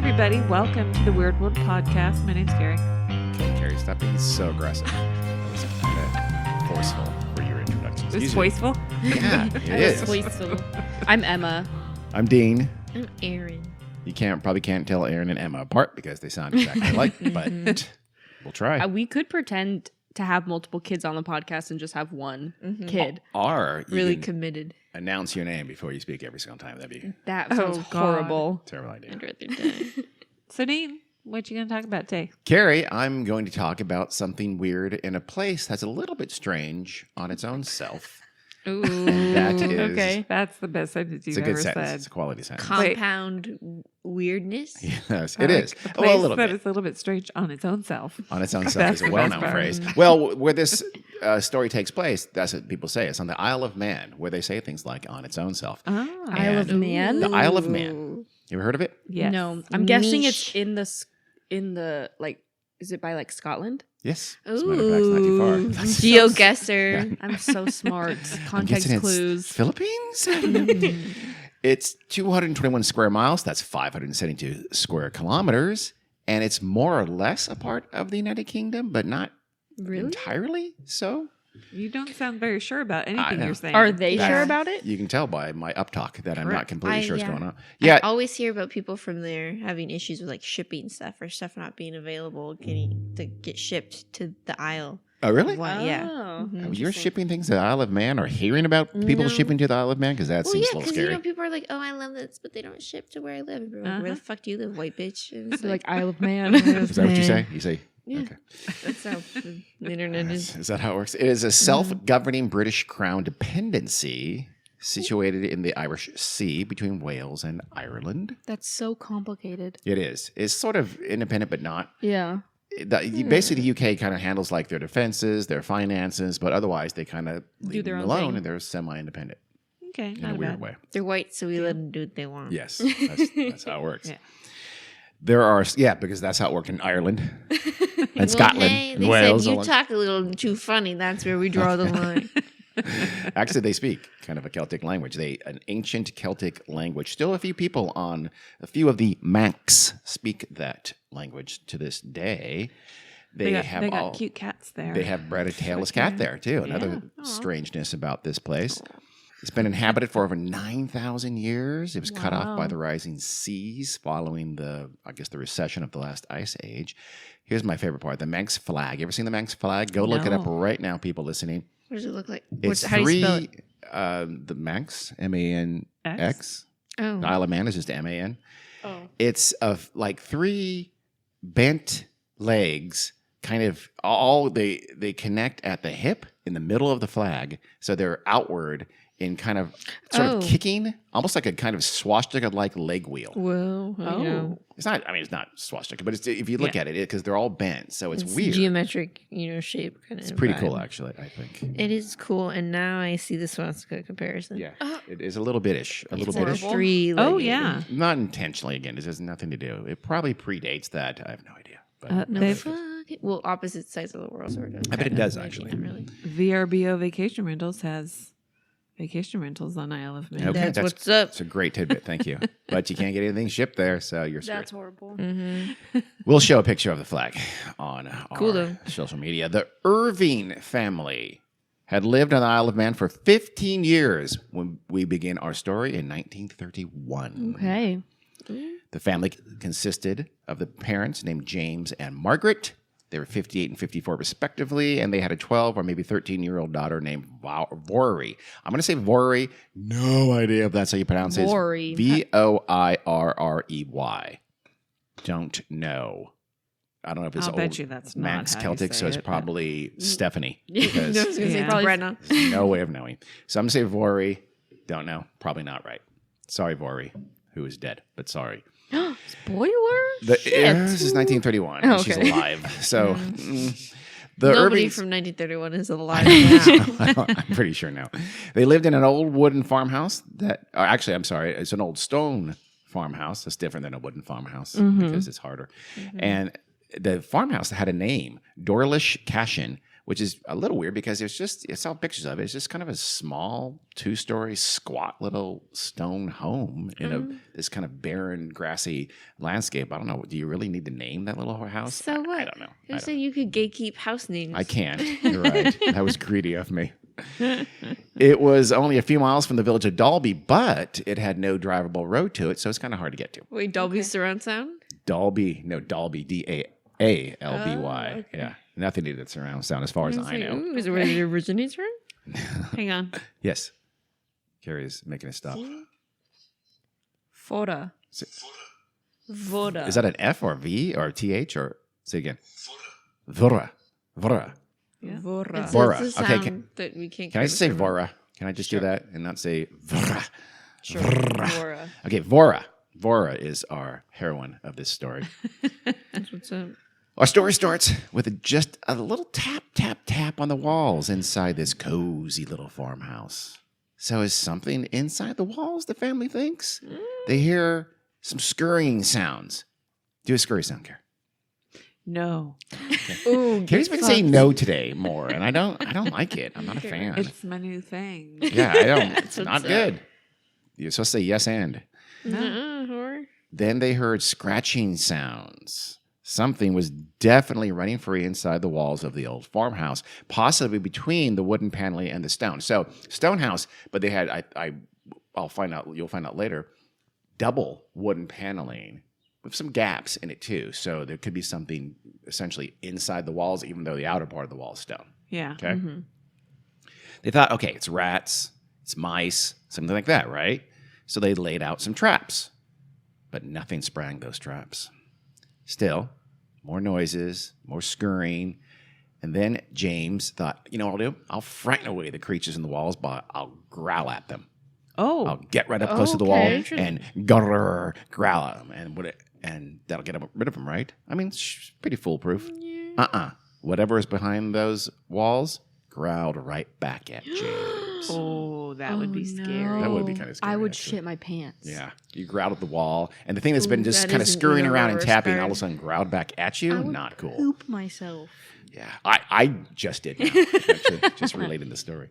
everybody. Welcome to the Weird World Podcast. My name's Carrie. Okay, Carrie, stop being so aggressive. That was kind of forceful for your introduction. Is this forceful? Yeah, it is. Wasteful. I'm Emma. I'm Dean. I'm Aaron. You probably can't tell Aaron and Emma apart because they sound exactly alike, but we'll try. We could pretend to have multiple kids on the podcast and just have one kid. Or you Really can committed. announce your name before you speak every single time. That'd be That sounds horrible. a terrible idea. I'd rather die. So, Dean, what you going to talk about today? Carrie, I'm going to talk about something weird in a place that's a little bit strange on its own self. Ooh. That is Okay. That's the best sentence It's you've a good ever sentence. said. It's a quality sentence. Compound weirdness. Yes, I it like is. A place Well, a little that bit. is a little bit strange on its own self. On its own self That's is a the well-known best part. phrase. Well, where this story takes place, that's what people say. It's on the Isle of Man, where they say things like on its own self. Ah, Isle of And Man? The Isle of Man. You ever heard of it? yes. No, I'm guessing Niche. it's in the like. Is it by like Scotland? Yes. As a matter of fact, it's not too far. I'm That's- GeoGuessr. I'm so smart. I'm Context guessing it's clues. Philippines? It's 221 square miles. That's 572 square kilometers. And it's more or less a part of the United Kingdom, but not Really? entirely so. You don't sound very sure about anything know. you're saying. Are they That's- sure about it? You can tell by my uptalk that I'm not Correct. completely sure what's yeah. going on. I Yeah, always hear about people from there having issues with like shipping stuff or stuff not being available to get shipped to the Isle. oh, really? One, yeah. Oh. Mhm. Oh, you're shipping things to the Isle of Man or hearing about people No. shipping to the Isle of Man? Because that Well, seems yeah, a little because scary. people are like, "Oh, I love this," but they don't ship to where I live. And we're like, "Where the fuck do you live, white bitch?" And it's So like Isle of Man. Is that what you say? You say, Yeah. okay. that's how the internet is. Is that how it works? It is a self-governing British Crown dependency situated in the Irish Sea between Wales and Ireland. That's so complicated. It is. It's sort of independent, but not. Yeah. Basically, the UK kind of handles like their defenses, their finances, but otherwise they kind of leave their them own alone thing. and they're semi-independent Okay, in not a weird bad. way. They're white, so we let them do what they want. Yes, that's how it works. Yeah. There are, because that's how it worked in Ireland and Well, Scotland hey, and they Wales. said you talk a little too funny. That's where we draw the line. Actually, they speak kind of a Celtic language. An ancient Celtic language. Still, a few people on a few of the Manx speak that language to this day. They got cute cats there. They have bred a tailless cat there too. Another strangeness about this place. It's been inhabited for over 9,000 years. It was cut off by the rising seas following the recession of the last ice age. Here's my favorite part: the Manx flag. You ever seen the Manx flag? Go look it up No. right now, people listening. What does it look like? It's How do you spell it? the Manx, M-A-N-X. Oh, The Isle of Man is just M-A-N. Oh. It's of like three bent legs, kind of all they connect at the hip in the middle of the flag, so they're outward in kind of sort of kicking, almost like a kind of swastika-like leg wheel. well, Oh. It's not. I mean, it's not swastika, but if you look at it, because they're all bent, so it's weird. geometric, shape kind of. It's pretty cool, actually. I think. It is cool, and now I see the swastika comparison. Yeah, it is a little bitish. A little It's like bitish. horrible. three. Oh, yeah. Not intentionally. Again, it has nothing to do. It probably predates that. I have no idea. But No, They've- fuck it. Well, opposite sides of the world, sort of. I bet it does, Maybe actually. not really. VRBO Vacation Rentals has vacation rentals on Isle of Man. Okay, That's what's up. It's a great tidbit. Thank you. But you can't get anything shipped there, so you're screwed. That's horrible. We'll show a picture of the flag on Cool, our though. social media. The Irving family had lived on the Isle of Man for 15 years when we begin our story in 1931. Okay. The family consisted of the parents named James and Margaret. They were 58 and 54 respectively, and they had a 12 or maybe 13-year-old daughter named Vory. I'm going to say Vory. No idea if that's how you pronounce it. Vory. Voirrey. Don't know. I don't know if it's I'll bet you that's not Manx how you Celtic, say so it's it, but- probably Stephanie. No, I Because was gonna say Yeah. probably Brenna. there's no way of knowing. So I'm going to say Vory. Don't know. Probably not right. Sorry, Vory, who is dead, but sorry. Spoiler? This is 1931. Oh, She's okay. alive. So the Nobody Irvings, from 1931 is alive now. I'm pretty sure now. They lived in an old wooden farmhouse actually, I'm sorry, it's an old stone farmhouse. It's different than a wooden farmhouse because it's harder. And the farmhouse had a name, Dorlish Cashin, which is a little weird because I saw pictures of it. It's just kind of a small 2-story squat little stone home in this kind of barren, grassy landscape. I don't know. Do you really need to name that little house? So what? I don't know. You're saying you could gatekeep house names. I can't. You're right. That was greedy of me. It was only a few miles from the village of Dalby, but it had no drivable road to it, so it's kind of hard to get to. Wait, Dolby surround sound? Dalby, D-A-A-L-B-Y. Okay. Yeah. Nothing needed surround sound as far as I know. Is it where it originates from? Hang on. Yes. Carrie's making a stop. Fora. Voda. Is that an F or V or TH or say again? Vora. Vora. Yeah. Vora. Vora. It's a Okay, sound that we can't. Can I just say remember. Vora? Can I just do that and not say Vora? Sure. Vora. Okay, Vora. Vora is our heroine of this story. That's what's up. Our story starts with just a little tap, tap, tap on the walls inside this cozy little farmhouse. So is something inside the walls, the family thinks? They hear some scurrying sounds. Do a scurry sound, Carrie. No. Ooh, Carrie's been saying no today more, and I don't like it. I'm not a fan. It's my new thing. Yeah, I don't. It's What's not up? good. You're supposed to say yes and. horror. Then they heard scratching sounds. Something was definitely running free inside the walls of the old farmhouse, possibly between the wooden paneling and the stone. So stone house, but they had I'll find out. You'll find out later. Double wooden paneling with some gaps in it too. So there could be something essentially inside the walls, even though the outer part of the wall is stone. Yeah. Okay. They thought, okay, it's rats, it's mice, something like that, right? So they laid out some traps, but nothing sprang those traps. Still, more noises, more scurrying. And then James thought, you know what I'll do? I'll frighten away the creatures in the walls, but I'll growl at them. Oh. I'll get right up close to the wall Okay. and grrr, growl at them. And that'll get rid of them, right? I mean, it's pretty foolproof. Whatever is behind those walls growled right back at James. Oh, that would be scary. That would be kind of scary. I would actually. shit my pants. Yeah. You growled at the wall, and the thing that's been Ooh, just that kind of isn't scurrying even around and reverse tapping all of card. a sudden growled back at you. I would Not cool. Poop myself. Yeah. I just did now. Actually, just relating the story.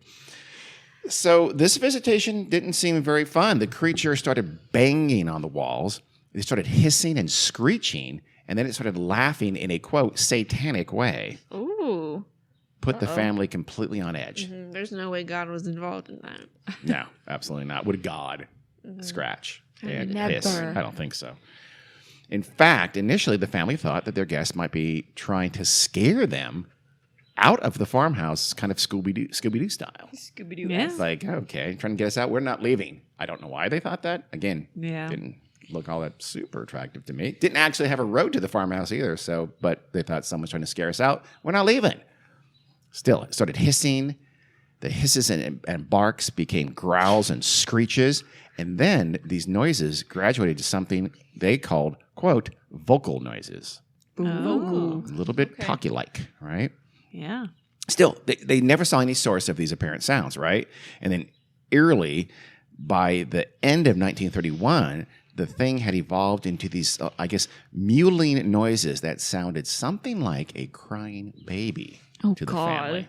So this visitation didn't seem very fun. The creature started banging on the walls. It started hissing and screeching, and then it started laughing in a, quote, satanic way. Ooh. Put the family completely on edge. There's no way God was involved in that. No, absolutely not. Would God scratch and hiss? Never. I don't think so. In fact, initially the family thought that their guests might be trying to scare them out of the farmhouse, kind of Scooby-Doo style. Scooby-Doo. Yeah. It's like, okay, trying to get us out. We're not leaving. I don't know why they thought that. Again, Yeah. didn't look all that super attractive to me. Didn't actually have a road to the farmhouse either. So, but they thought someone's trying to scare us out. We're not leaving. Still, it started hissing. The hisses and barks became growls and screeches. And then these noises graduated to something they called, quote, vocal noises. Oh. A little bit talky-like, right? Yeah. Still, they never saw any source of these apparent sounds, right? And then eerily, by the end of 1931, the thing had evolved into these, mewling noises that sounded something like a crying baby to the God. family.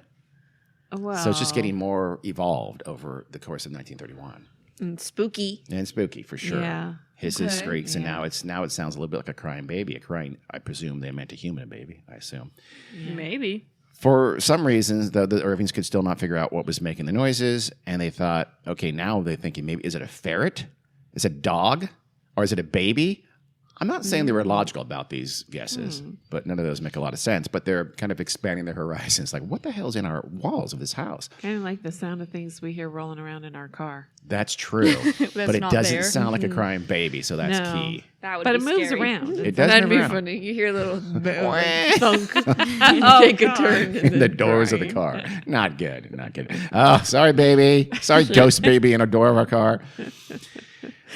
Wow. So it's just getting more evolved over the course of 1931. And spooky. And spooky, for sure. Yeah. Hisses, Okay. screeks, and Yeah. now it sounds a little bit like a crying baby. I presume they meant a human baby, I assume. Maybe. For some reasons, the Irvings could still not figure out what was making the noises, and they thought, okay, now they're thinking maybe, is it a ferret? Is it a dog? Or is it a baby? I'm not saying they were logical about these guesses, but none of those make a lot of sense. But they're kind of expanding their horizons. Like, what the hell's in our walls of this house? Kind of like the sound of things we hear rolling around in our car. That's true. but it not doesn't there. sound like a crying baby, so that's No. key. That would But be it moves scary. around. It does That'd move be around. funny. You hear a little Wah. thunk. Oh, Take a God. turn. In the doors of the car. Not good. Not good. Oh, sorry, baby. Sorry, ghost baby in a door of our car.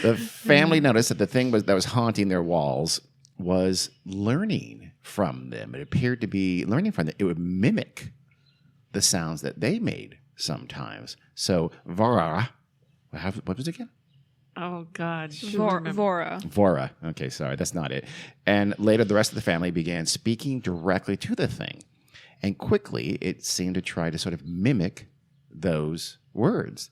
The family noticed that the thing that was haunting their walls was learning from them. It appeared to be learning from them. It would mimic the sounds that they made sometimes. So, Vora, what was it again? Oh, God. Vora. Vora. Okay, sorry, that's not it. And later, the rest of the family began speaking directly to the thing. and quickly it seemed to try to sort of mimic those words.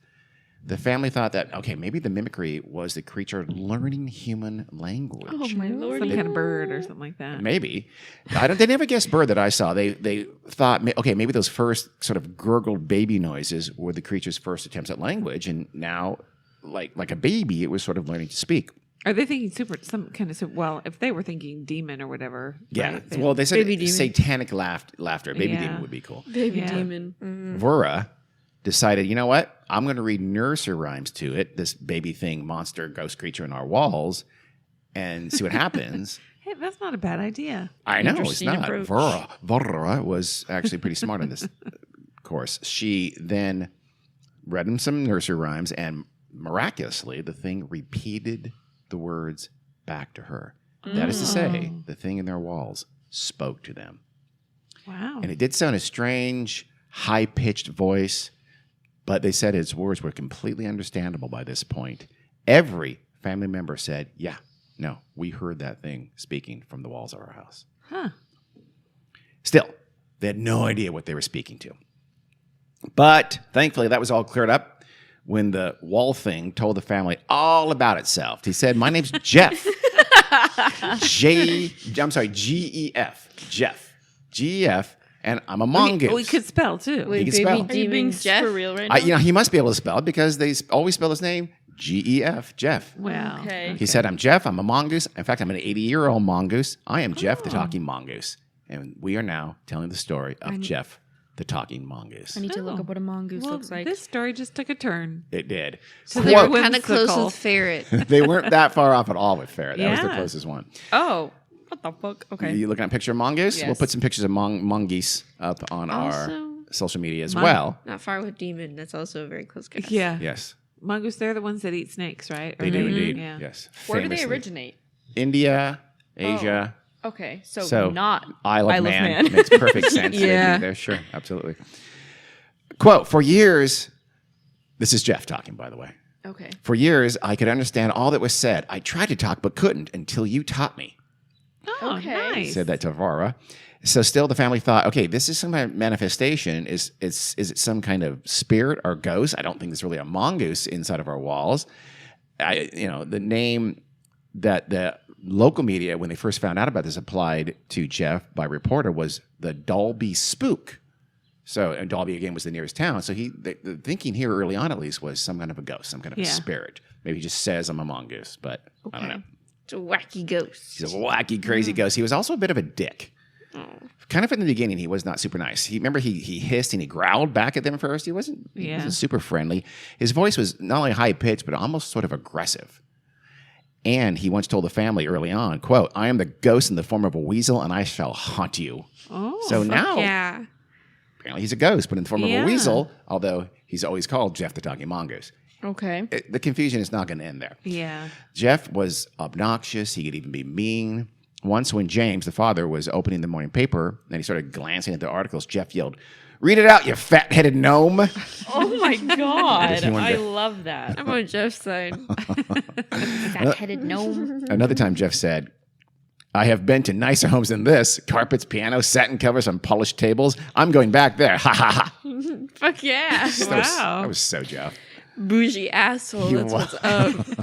The family thought that, okay, maybe the mimicry was the creature learning human language. Oh my lord! Some kind of bird or something like that. Maybe. They never guessed bird that I saw. They thought, okay, maybe those first sort of gurgled baby noises were the creature's first attempts at language, and now, like a baby, it was sort of learning to speak. Are they thinking well, if they were thinking demon or whatever. Yeah. Right, Well, they said Baby demon. satanic laughter. Baby Yeah. demon would be cool. Baby Yeah. demon. Vura decided, you know what? I'm going to read nursery rhymes to it, this baby thing, monster, ghost creature in our walls, and see what happens. Hey, that's not a bad idea. I know, it's Interesting not. approach. Vura was actually pretty smart in this course. She then read him some nursery rhymes, and miraculously, the thing repeated the words back to her. That is to say, the thing in their walls spoke to them. Wow. And it did sound a strange, high-pitched voice, but they said his words were completely understandable by this point. Every family member said, yeah, no, we heard that thing speaking from the walls of our house. Huh. Still, they had no idea what they were speaking to. But thankfully, that was all cleared up when the wall thing told the family all about itself. He said, my name's Jeff. G-E-F. Jeff. G-E-F. And I'm a mongoose. We could spell too. He can spell. Are you being for real right now? He must be able to spell it because they always spell his name G-E-F, Jeff. Wow. Okay. He said, I'm Jeff. I'm a mongoose. In fact, I'm an 80-year-old mongoose. I am Jeff, the talking mongoose. And we are now telling the story of Jeff, the talking mongoose. I need to look up what a mongoose Well, looks like. this story just took a turn. It did. So They Quote, were kind of close whimsical. with ferret. they weren't that far off at all with ferret. That was the Yeah. closest one. Oh, what the fuck? Okay. You looking at a picture of mongoose? Yes. We'll put some pictures of mongoose up on our Also, social media as Mon- well. not far with demon. That's also a very close guess. Yeah. Yes, Mongoose, they're the ones that eat snakes, right? they do indeed. Yeah. Yes. Where do they Famously. originate? India, Asia. Okay, so, So, not Isle of Isle of Man. Man. Makes perfect sense. They'd be Yeah. there. Sure, absolutely. Quote, for years, this is Jeff talking, by the way. okay. For years, I could understand all that was said. I tried to talk but couldn't until you taught me. Oh, Okay. nice. Said that to Vara. So still the family thought, okay, this is some kind of manifestation. Is it some kind of spirit or ghost? I don't think there's really a mongoose inside of our walls. The name that the local media, when they first found out about this, applied to Jeff by reporter was the Dalby Spook. So, and Dalby again was the nearest town. So the thinking here early on at least was some kind of a ghost, some kind of a Yeah. spirit. Maybe he just says I'm a mongoose, but I don't know. It's a wacky ghost. He's a wacky, crazy ghost. He was also a bit of a dick. Kind of in the beginning, he was not super nice. He hissed and he growled back at them first. He wasn't super friendly. His voice was not only high pitched, but almost sort of aggressive. And he once told the family early on, quote, I am the ghost in the form of a weasel and I shall haunt you. Oh, So now, Yeah. apparently he's a ghost, but in the form of Yeah. a weasel, although he's always called Jeff the Talking Mongoose. Okay. The confusion is not going to end there. yeah. Jeff was obnoxious. He could even be mean. Once when James, the father, was opening the morning paper and he started glancing at the articles, Jeff yelled, read it out, you fat-headed gnome. Oh my god. He wanted I to- love that. I'm on Jeff's side. Fat-headed gnome. Another time Jeff said, I have been to nicer homes than this. Carpets, pianos, satin covers on polished tables. I'm going back there. Ha ha ha. Fuck yeah. That was so Jeff. Bougie asshole. He That's was. what's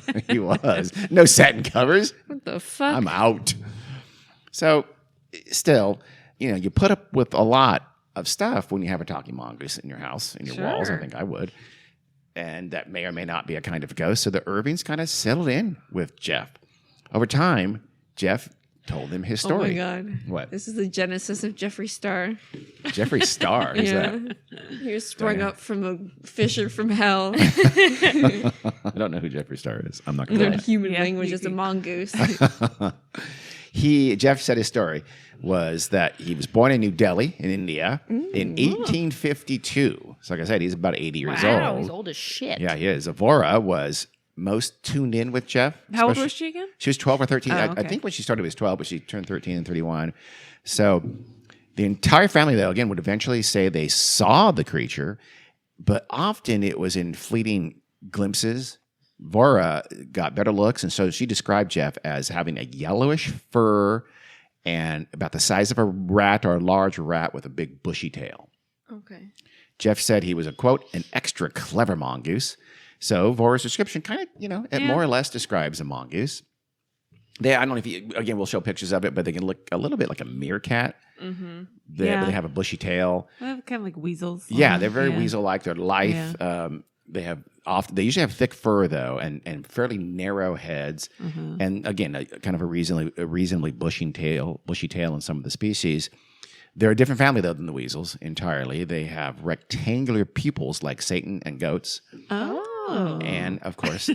up. He was. No satin covers. What the fuck? I'm out. So still, you put up with a lot of stuff when you have a talking mongoose in your house, in your walls. I think I would. And that may or may not be a kind of ghost. So the Irvings kind of settled in with Jeff. Over time, Jeff told them his Oh story. my god. What? This is the genesis of Jeffree Star. Jeffree Star. Who's Yeah. that? He was sprung know. up from a fisher from hell. I don't know who Jeffree Star is. I'm not going Their to human Yeah, language you- is a mongoose. Jeff said his story was that he was born in New Delhi in India in 1852. So like I said, he's about 80 years Wow, old. he's old as shit. Yeah, he is. Avora was most tuned in with Jeff. How old especially- was she again? She was 12 or 13. Oh, I okay. think when she started it was 12, but she turned 13 and 31. So the entire family, though, again, would eventually say they saw the creature, but often it was in fleeting glimpses. Vora got better looks, and so she described Jeff as having a yellowish fur and about the size of a rat or a large rat with a big bushy tail. Okay. Jeff said he was a, quote, an extra clever mongoose. So Vora's description kind of, it more or less describes a mongoose. I don't know if you, again, we'll show pictures of it, but they can look a little bit like a meerkat. Mm-hmm. They have a bushy tail. Kind of like weasels. Yeah, they're very weasel-like. They're lithe. Yeah. They usually have thick fur though, and fairly narrow heads, and again, kind of a reasonably bushy tail in some of the species. They're a different family though than the weasels entirely. They have rectangular pupils like Satan and goats. Oh. And of course,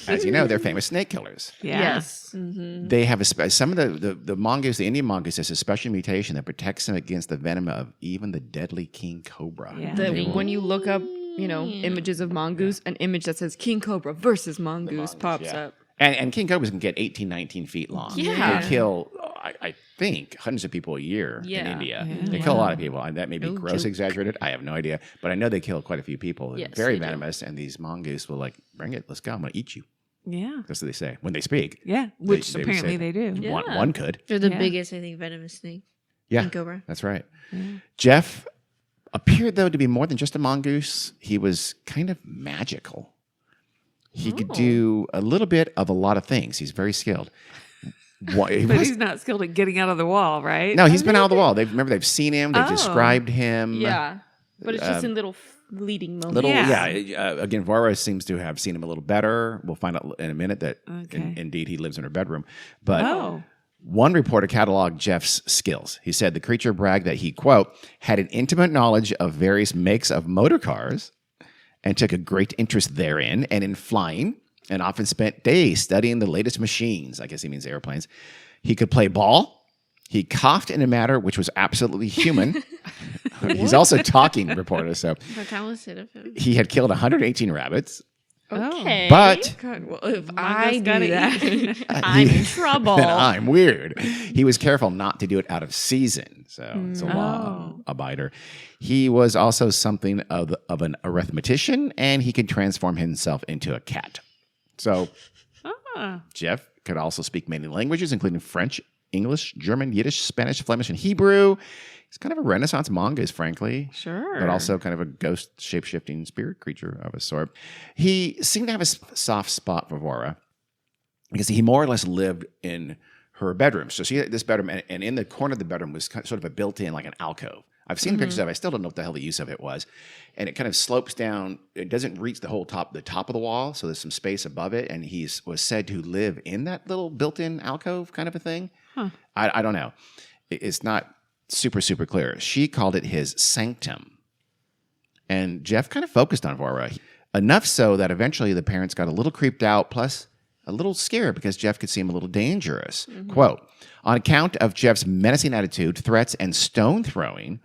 as you know, they're famous snake killers. Yeah. Yes. Mm-hmm. They have some of the mongoose, the Indian mongoose, has a special mutation that protects them against the venom of even the deadly king cobra. Yeah. When you look up, images of mongoose, an image that says King Cobra versus mongoose pops up. And king cobras can get 18, 19 feet long. Yeah. They kill, I think, hundreds of people a year in India. Yeah. They kill a lot of people. That may be gross exaggerated. I have no idea. But I know they kill quite a few people. Yes, Very they do. venomous. And these mongoose will bring it. Let's go. I'm going to eat you. Yeah. That's what they say when they speak. Yeah. Which they would apparently say they do. Yeah. One could. They're the Yeah. biggest, I think, venomous snake. Yeah. King cobra. That's right. Yeah. Jeff appeared, though, to be more than just a mongoose. He was kind of magical. He could do a little bit of a lot of things. He's very skilled. But he's not skilled at getting out of the wall, right? No, he's been out of the wall. They've seen him. They've Oh. described him. Yeah. But it's just in little fleeting moments. Again, Vora seems to have seen him a little better. We'll find out in a minute that indeed he lives in her bedroom. But one reporter cataloged Jeff's skills. He said the creature bragged that he, quote, had an intimate knowledge of various makes of motor cars and took a great interest therein and in flying, and often spent days studying the latest machines. I guess he means airplanes. He could play ball. He coughed in a manner which was absolutely human. He's also talking, reporter. So How talented of him. he had killed 118 rabbits. Okay. But God, well, if Mongoose I do gotta that, eat. I'm in trouble. then I'm weird. He was careful not to do it out of season. So it's a law abider. He was also something of an arithmetician, and he could transform himself into a cat. So Jeff could also speak many languages, including French, English, German, Yiddish, Spanish, Flemish, and Hebrew. He's kind of a Renaissance mongoose, frankly. Sure. But also kind of a ghost, shape-shifting spirit creature of a sort. He seemed to have a soft spot for Vora because he more or less lived in her bedroom. So she had this bedroom, and in the corner of the bedroom was sort of a built-in, like an alcove. I've seen pictures of it. I still don't know what the hell the use of it was. And it kind of slopes down. It doesn't reach the top of the wall, so there's some space above it. And he was said to live in that little built-in alcove kind of a thing. Huh. I don't know. It's not super, super clear. She called it his sanctum. And Jeff kind of focused on Vora, enough so that eventually the parents got a little creeped out, plus a little scared because Jeff could seem a little dangerous. Quote, on account of Jeff's menacing attitude, threats, and stone throwing,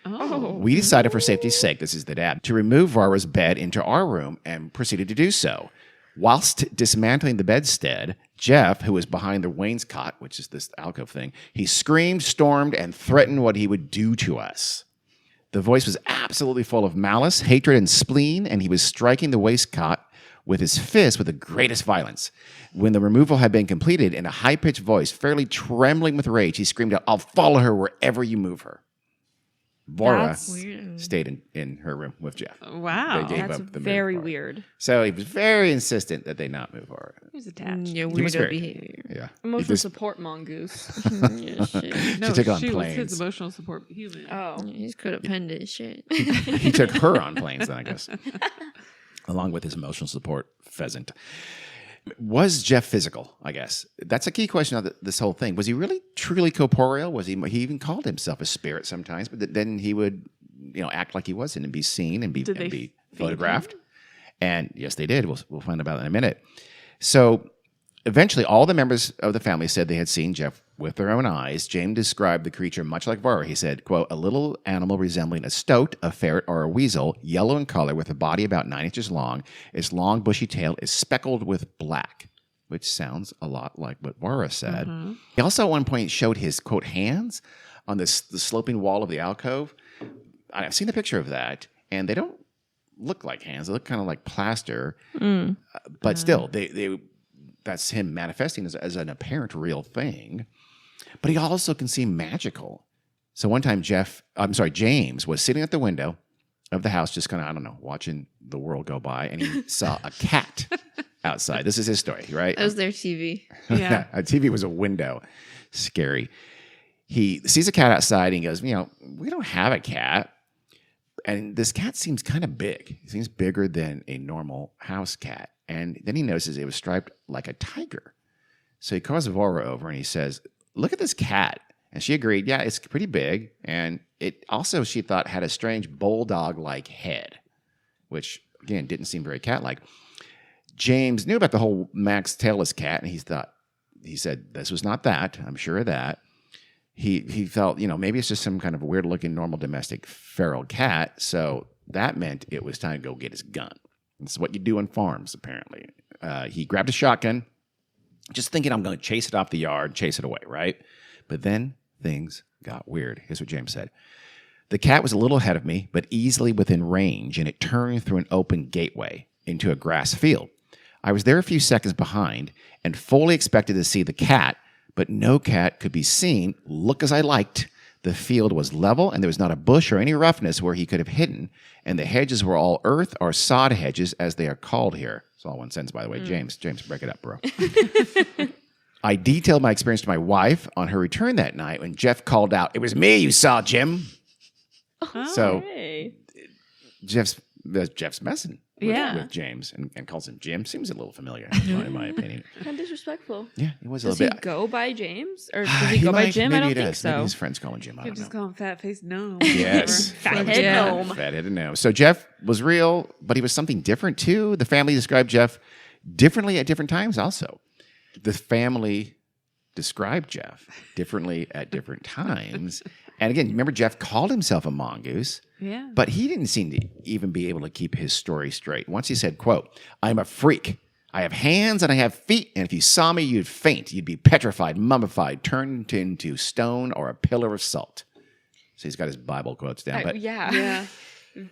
we decided for safety's sake, this is the dad, to remove Vora's bed into our room and proceeded to do so. Whilst dismantling the bedstead, Jeff, who was behind the wainscot, which is this alcove thing, he screamed, stormed, and threatened what he would do to us. The voice was absolutely full of malice, hatred, and spleen, and he was striking the wainscot with his fist with the greatest violence. When the removal had been completed, in a high-pitched voice, fairly trembling with rage, he screamed out, "I'll follow her wherever you move her." Vora That's weird. stayed in her room with Jeff. Wow. They gave That's up the very move part. weird. So he was very insistent that they not move Vora. He's attached. Yeah, He was weirdo very- behavior. Yeah. Emotional This- support mongoose. Yeah, shit. No, took on she was planes. his emotional support human. Oh. He's codependent shit. He took her on planes then, I guess, along with his emotional support pheasant. Was Jeff physical, I guess? That's a key question of this whole thing. Was he really truly corporeal? Was he even called himself a spirit sometimes, but then he would, act like he wasn't and be seen and be Did they be feed photographed. And yes, they did. We'll find about that in a minute. So eventually, all the members of the family said they had seen Jeff with their own eyes. James described the creature much like Vora. He said, quote, a little animal resembling a stoat, a ferret, or a weasel, yellow in color with a body about 9 inches long. Its long, bushy tail is speckled with black, which sounds a lot like what Vora said. He also at one point showed his, quote, hands on the sloping wall of the alcove. I've seen the picture of that, and they don't look like hands. They look kind of like plaster. But still, they that's him manifesting as an apparent real thing. But he also can seem magical. So one time James was sitting at the window of the house, just kind of, I don't know, watching the world go by, and he saw a cat outside. This is his story, right? That was their TV. Yeah. A TV was a window. Scary. He sees a cat outside, and he goes, we don't have a cat. And this cat seems kind of big. It seems bigger than a normal house cat. And then he notices it was striped like a tiger. So he calls Vora over, and he says, look at this cat. And she agreed, yeah, it's pretty big. And it also, she thought, had a strange bulldog-like head, which, again, didn't seem very cat-like. James knew about the whole Max tailless cat, and he said, this was not that. I'm sure of that. He felt, maybe it's just some kind of weird-looking normal domestic feral cat. So that meant it was time to go get his gun. This is what you do on farms, apparently. He grabbed a shotgun, just thinking I'm going to chase it off the yard, chase it away, right? But then things got weird. Here's what James said. The cat was a little ahead of me, but easily within range, and it turned through an open gateway into a grass field. I was there a few seconds behind and fully expected to see the cat, but no cat could be seen. Look as I liked. The field was level, and there was not a bush or any roughness where he could have hidden, and the hedges were all earth or sod hedges, as they are called here. It's all one sentence, by the way. James, break it up, bro. I detailed my experience to my wife on her return that night when Jeff called out, "It was me you saw, Jim." So Jeff's messing with James and calls him Jim. Seems a little familiar, in my opinion. Kind of disrespectful. Yeah, it was a Does little he bit. go by James? Or does he go by Jim? I don't think so. Maybe his friends call him Jim. I You don't just know. call him fat face gnome. Yes. Fathead gnome. Fatheaded gnome. So Jeff was real, but he was something different too. The family described Jeff differently at different times also. The family described Jeff differently at different times. And again, remember Jeff called himself a mongoose, Yeah. but he didn't seem to even be able to keep his story straight. Once he said, quote, "I'm a freak. I have hands and I have feet, and if you saw me, you'd faint. You'd be petrified, mummified, turned into stone or a pillar of salt." So he's got his Bible quotes down. But Yeah.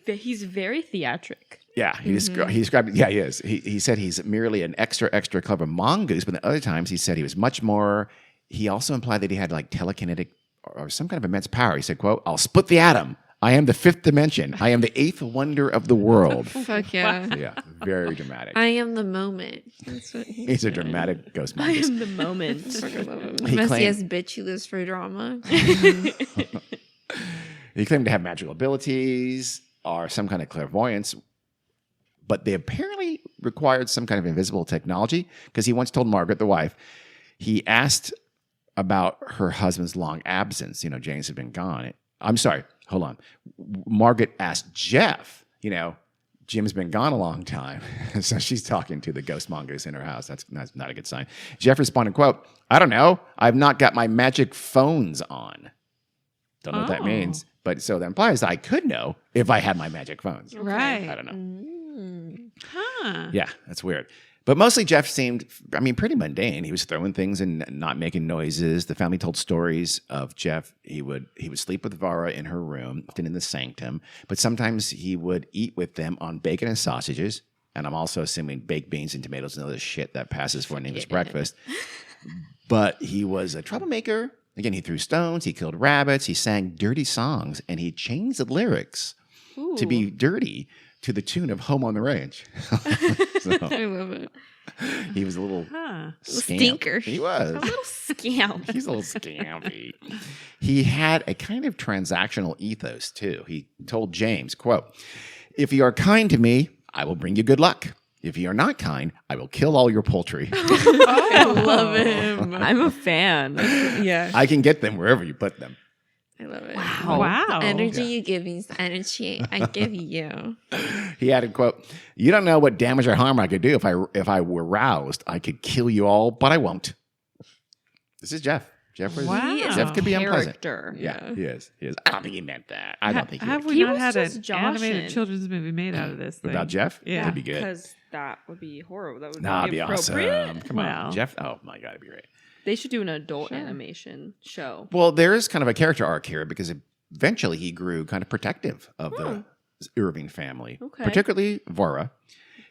He's very theatric. yeah, he described it. Yeah, he is. He said he's merely an extra clever mongoose, but the other times he said he was much more. He also implied that he had like telekinetic or some kind of immense power. He said, quote, "I'll split the atom. I am the fifth dimension. I am the eighth wonder of the world." Fuck yeah. Yeah, very dramatic. I am the moment. That's what He's a dramatic ghost I mongoose. am the moment. He Messy claimed, ass bitch who lives for drama. he claimed to have magical abilities or some kind of clairvoyance, but they apparently required some kind of invisible technology because he once told Margaret, the wife, he asked about her husband's long absence. James had been gone. I'm sorry, hold on. Margaret asked Jeff, Jim's been gone a long time. So she's talking to the ghost mongoose in her house. That's not a good sign. Jeff responded, quote, "I don't know. I've not got my magic phones on." Don't know what that means. But so that implies I could know if I had my magic phones. Right. I don't know. Huh. Yeah, that's weird. But mostly Jeff seemed, pretty mundane. He was throwing things and not making noises. The family told stories of Jeff. He would sleep with Vara in her room, often in the sanctum. But sometimes he would eat with them on bacon and sausages. And I'm also assuming baked beans and tomatoes and other shit that passes for an English breakfast. But he was a troublemaker. Again, he threw stones. He killed rabbits. He sang dirty songs. And he changed the lyrics to be dirty to the tune of "Home on the Range." So, I love it. he was a little scamp. Stinker. He was. A little scamp. He's a little scampy. He had a kind of transactional ethos, too. He told James, quote, "If you are kind to me, I will bring you good luck. If you are not kind, I will kill all your poultry. I love him. I'm a fan. Yeah. I can get them wherever you put them." I love it. Wow. The energy you give me is the energy I give you. He added, quote, "You don't know what damage or harm I could do if I were roused. I could kill you all, but I won't." This is Jeff. Jeff could be unpleasant. Character. Yeah, he is. I don't think he meant that. I don't think he Have would. we not was had an just animated joshing. children's movie made out of this thing? About Jeff? Yeah. That'd be good. Because that would be horrible. That would Nah, be it'd be appropriate. awesome. Come Well. on, Jeff. Oh my God, it'd be great. They should do an adult animation show. Well, there is kind of a character arc here because eventually he grew kind of protective of the Irving family, Okay. particularly Vora.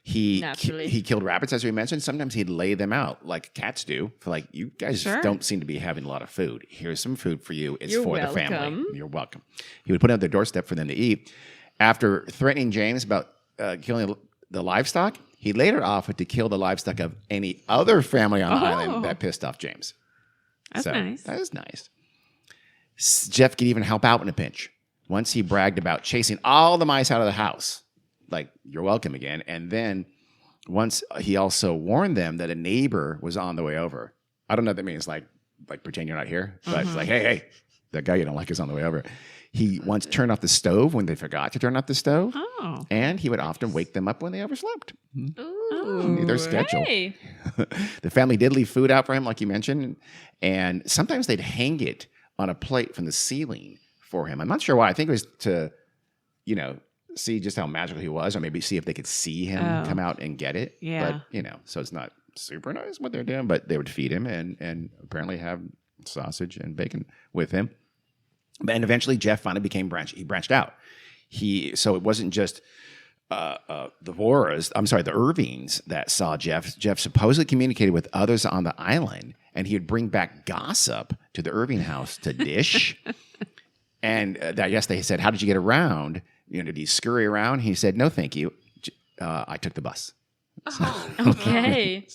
Naturally. He killed rabbits, as we mentioned. Sometimes he'd lay them out like cats do. For like, you guys don't seem to be having a lot of food. Here's some food for you. It's You're for welcome. the family. You're welcome. He would put it on their doorstep for them to eat. After threatening James about killing the livestock, he later offered to kill the livestock of any other family on the island that pissed off James. That's nice. That is nice. Jeff could even help out in a pinch. Once he bragged about chasing all the mice out of the house. Like, you're welcome again. And then once he also warned them that a neighbor was on the way over. I don't know what that means, like pretend you're not here. But it's like, hey, that guy you don't like is on the way over. He once turned off the stove when they forgot to turn off the stove. Oh. And he would often wake them up when they overslept. Ooh. Their schedule. Hey. The family did leave food out for him, like you mentioned. And sometimes they'd hang it on a plate from the ceiling for him. I'm not sure why. I think it was to, see just how magical he was, or maybe see if they could see him come out and get it. Yeah. But, so it's not super nice what they're doing, but they would feed him and apparently have sausage and bacon with him. And eventually Jeff finally he branched out. So it wasn't just the Irvings that saw Jeff. Jeff supposedly communicated with others on the island, and he would bring back gossip to the Irving house to dish. And they said, how did you get around? Did he scurry around? He said, no, thank you. I took the bus. Okay.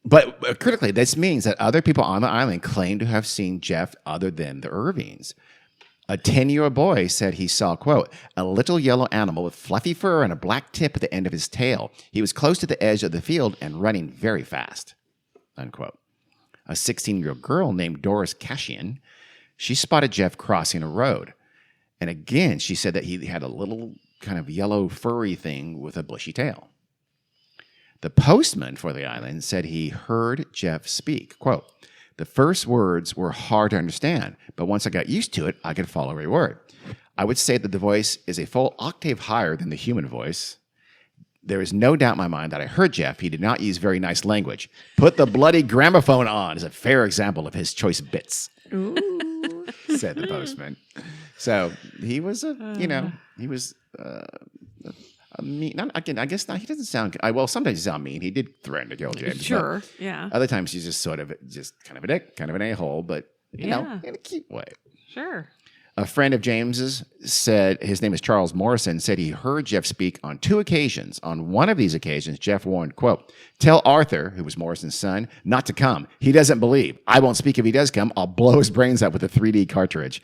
But critically, this means that other people on the island claim to have seen Jeff other than the Irvings. A 10-year-old boy said he saw, quote, a little yellow animal with fluffy fur and a black tip at the end of his tail. He was close to the edge of the field and running very fast, unquote. A 16-year-old girl named Doris Cashian, she spotted Jeff crossing a road. And again, she said that he had a little kind of yellow furry thing with a bushy tail. The postman for the island said he heard Jeff speak, quote, the first words were hard to understand, but once I got used to it, I could follow every word. I would say that the voice is a full octave higher than the human voice. There is no doubt in my mind that I heard Jeff. He did not use very nice language. Put the bloody gramophone on is a fair example of his choice bits, said the postman. So he was mean. I guess not. He doesn't sound. Well, sometimes he sounds mean. He did threaten to kill James. Sure. Yeah. Other times he's just sort of kind of a dick, kind of an a-hole, but in a cute way. Sure. A friend of James's said, his name is Charles Morrison, said he heard Jeff speak on 2 occasions. On one of these occasions, Jeff warned, quote, tell Arthur, who was Morrison's son, not to come. He doesn't believe. I won't speak if he does come. I'll blow his brains out with a 3D cartridge.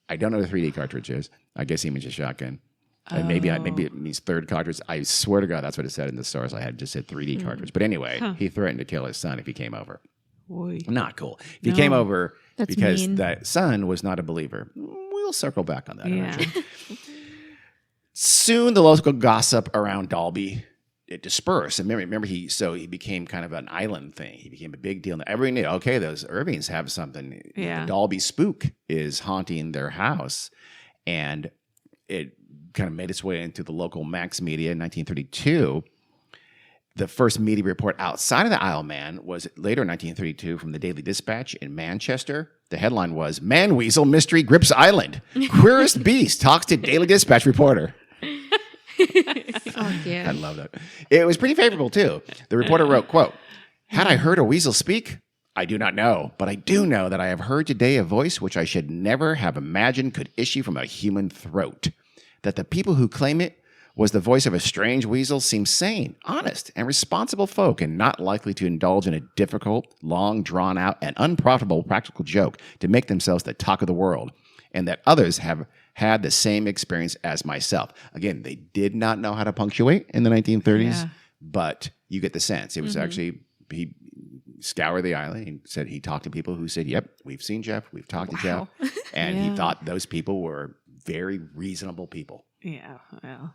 I don't know what a 3D cartridge is. I guess he means a shotgun. And maybe it means third cartridge. I swear to God, that's what it said in the source. I had just said 3D cartridge. But anyway, he threatened to kill his son if he came over. Boy. Not cool. If he came over That's because mean. that son was not a believer. We'll circle back on that eventually. Soon the local gossip around Dalby, it dispersed. And remember he became kind of an island thing. He became a big deal. And everyone knew, okay, those Irvings have something. Yeah. The Dalby spook is haunting their house. And it kind of made its way into the local Max media in 1932. The first media report outside of the Isle of Man was later in 1932 from the Daily Dispatch in Manchester. The headline was, Man Weasel Mystery Grips Island. Queerest Beast Talks to Daily Dispatch Reporter. Fuck yeah. I love that. It was pretty favorable, too. The reporter wrote, quote, had I heard a weasel speak? I do not know, but I do know that I have heard today a voice which I should never have imagined could issue from a human throat. That the people who claim it was the voice of a strange weasel seem sane, honest, and responsible folk and not likely to indulge in a difficult, long, drawn-out, and unprofitable practical joke to make themselves the talk of the world, and that others have had the same experience as myself. Again, they did not know how to punctuate in the 1930s, but you get the sense. It was actually, he scoured the island and said he talked to people who said, yep, we've seen Jeff, we've talked to Jeff, and he thought those people were very reasonable people. Yeah. Well.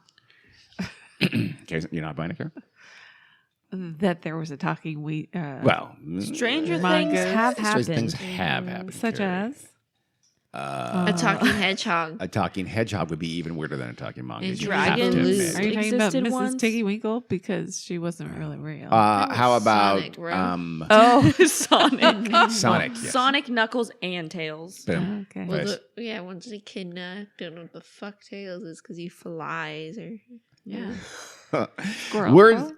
Okay, you're not buying it, Karen? That there was a talking Stranger things Mongoose. have strange happened. things have happened. such Karen. as A talking hedgehog. A talking hedgehog would be even weirder than a talking mongoose. And You have to dragons. admit. are you talking about Existed Mrs. ones? Tiggy Winkle because she wasn't really real? How about Sonic, bro. Oh, Sonic. Sonic? Yes. Sonic, Knuckles, and Tails. Boom. Okay. Well, Nice. once they kidnap, don't know what the fuck Tails is because he flies or Yeah. Squirrel. Word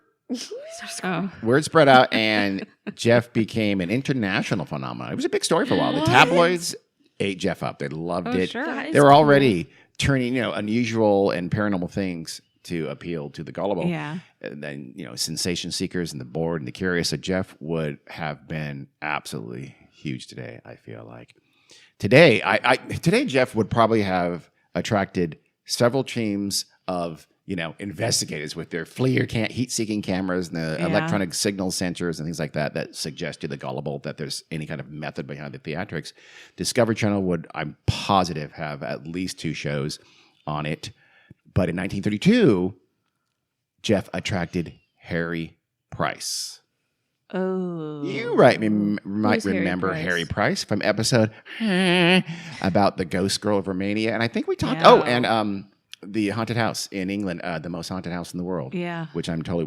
Oh. Word spread out, and Jeff became an international phenomenon. It was a big story for a while. The tabloids ate Jeff up. They loved Oh, it. sure. That They is were cool. already turning, unusual and paranormal things to appeal to the gullible. Yeah. And then, sensation seekers and the bored and the curious. So Jeff would have been absolutely huge today, I feel like. Today, today Jeff would probably have attracted several teams of investigators with their FLIR heat-seeking cameras and the electronic signal sensors and things like that suggest to the gullible that there's any kind of method behind the theatrics. Discovery Channel would, I'm positive, have at least 2 shows on it. But in 1932, Jeff attracted Harry Price. Oh. You might Who's Harry remember Price? Harry Price from episode about the ghost girl of Romania. And I think we talked, Yeah. the haunted house in England, the most haunted house in the world. Yeah. Which I'm totally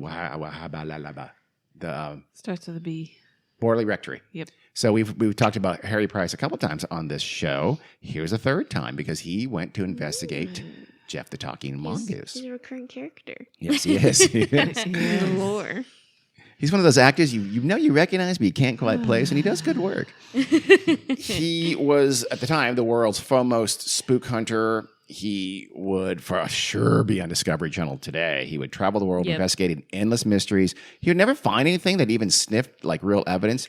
the Starts with a B. Borley Rectory. Yep. So we've talked about Harry Price a couple times on this show. Here's a third time because he went to investigate Jeff the Talking Mongoose. He's a recurring character. Yes, he is. The lore. He's one of those actors you recognize, but you can't quite place, and he does good work. He was, at the time, the world's foremost spook hunter. He would for sure be on Discovery Channel today. He would travel the world investigating endless mysteries. He would never find anything that even sniffed like real evidence.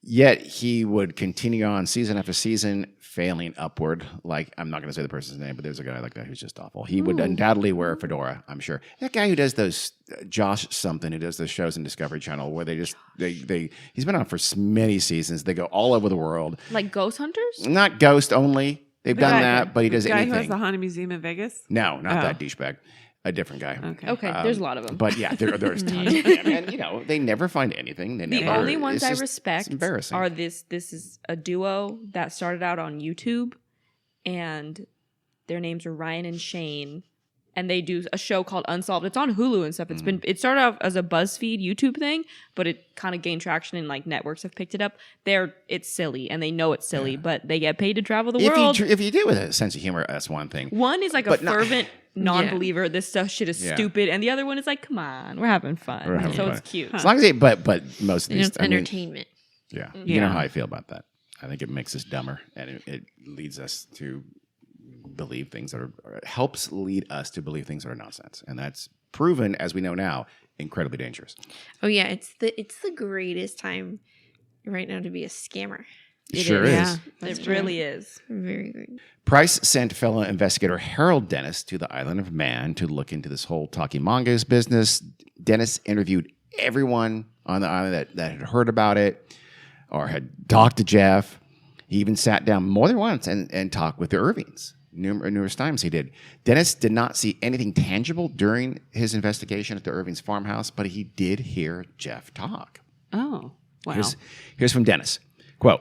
Yet he would continue on season after season, failing upward. Like, I'm not going to say the person's name, but there's a guy like that who's just awful. He would undoubtedly wear a fedora, I'm sure. That guy who does those, Josh something, who does those shows in Discovery Channel where he's been on for many seasons. They go all over the world. Like ghost hunters? Not ghost only. They've done guy- that, but he does the guy anything. who has the Haunted Museum in Vegas? No, not Oh. that douchebag. A different guy. Okay, there's a lot of them. But yeah, there's tons of them. And, they never find anything. They The never, only ones it's I just- respect it's embarrassing. are this is a duo that started out on YouTube, and their names are Ryan and Shane, and they do a show called Unsolved. It's on Hulu and stuff. It started off as a BuzzFeed YouTube thing, but it kind of gained traction and like networks have picked it up. It's silly and they know it's silly, but they get paid to travel the world. If you do it with a sense of humor, that's one thing. One is like a But not- fervent non-believer. This stuff shit is Yeah. stupid, and the other one is like, come on, we're having fun. We're having so fun. it's cute. As long as but most of these, It's entertainment. you know Yeah. how I feel about that. I think it makes us dumber, and it leads us to believe things that or it helps lead us to believe things that are nonsense, and that's proven, as we know now, incredibly dangerous. Oh yeah, it's the greatest time right now to be a scammer. It sure is. is. Yeah. That's It true. really is. Very great. Price sent fellow investigator Harold Dennis to the island of Man to look into this whole talking mongoose business. Dennis interviewed everyone on the island that had heard about it or had talked to Jeff. He even sat down more than once and talked with the Irvings. Numerous times he did. Dennis did not see anything tangible during his investigation at the Irvings farmhouse, but he did hear Jeff talk. Oh, wow. Here's from Dennis. Quote,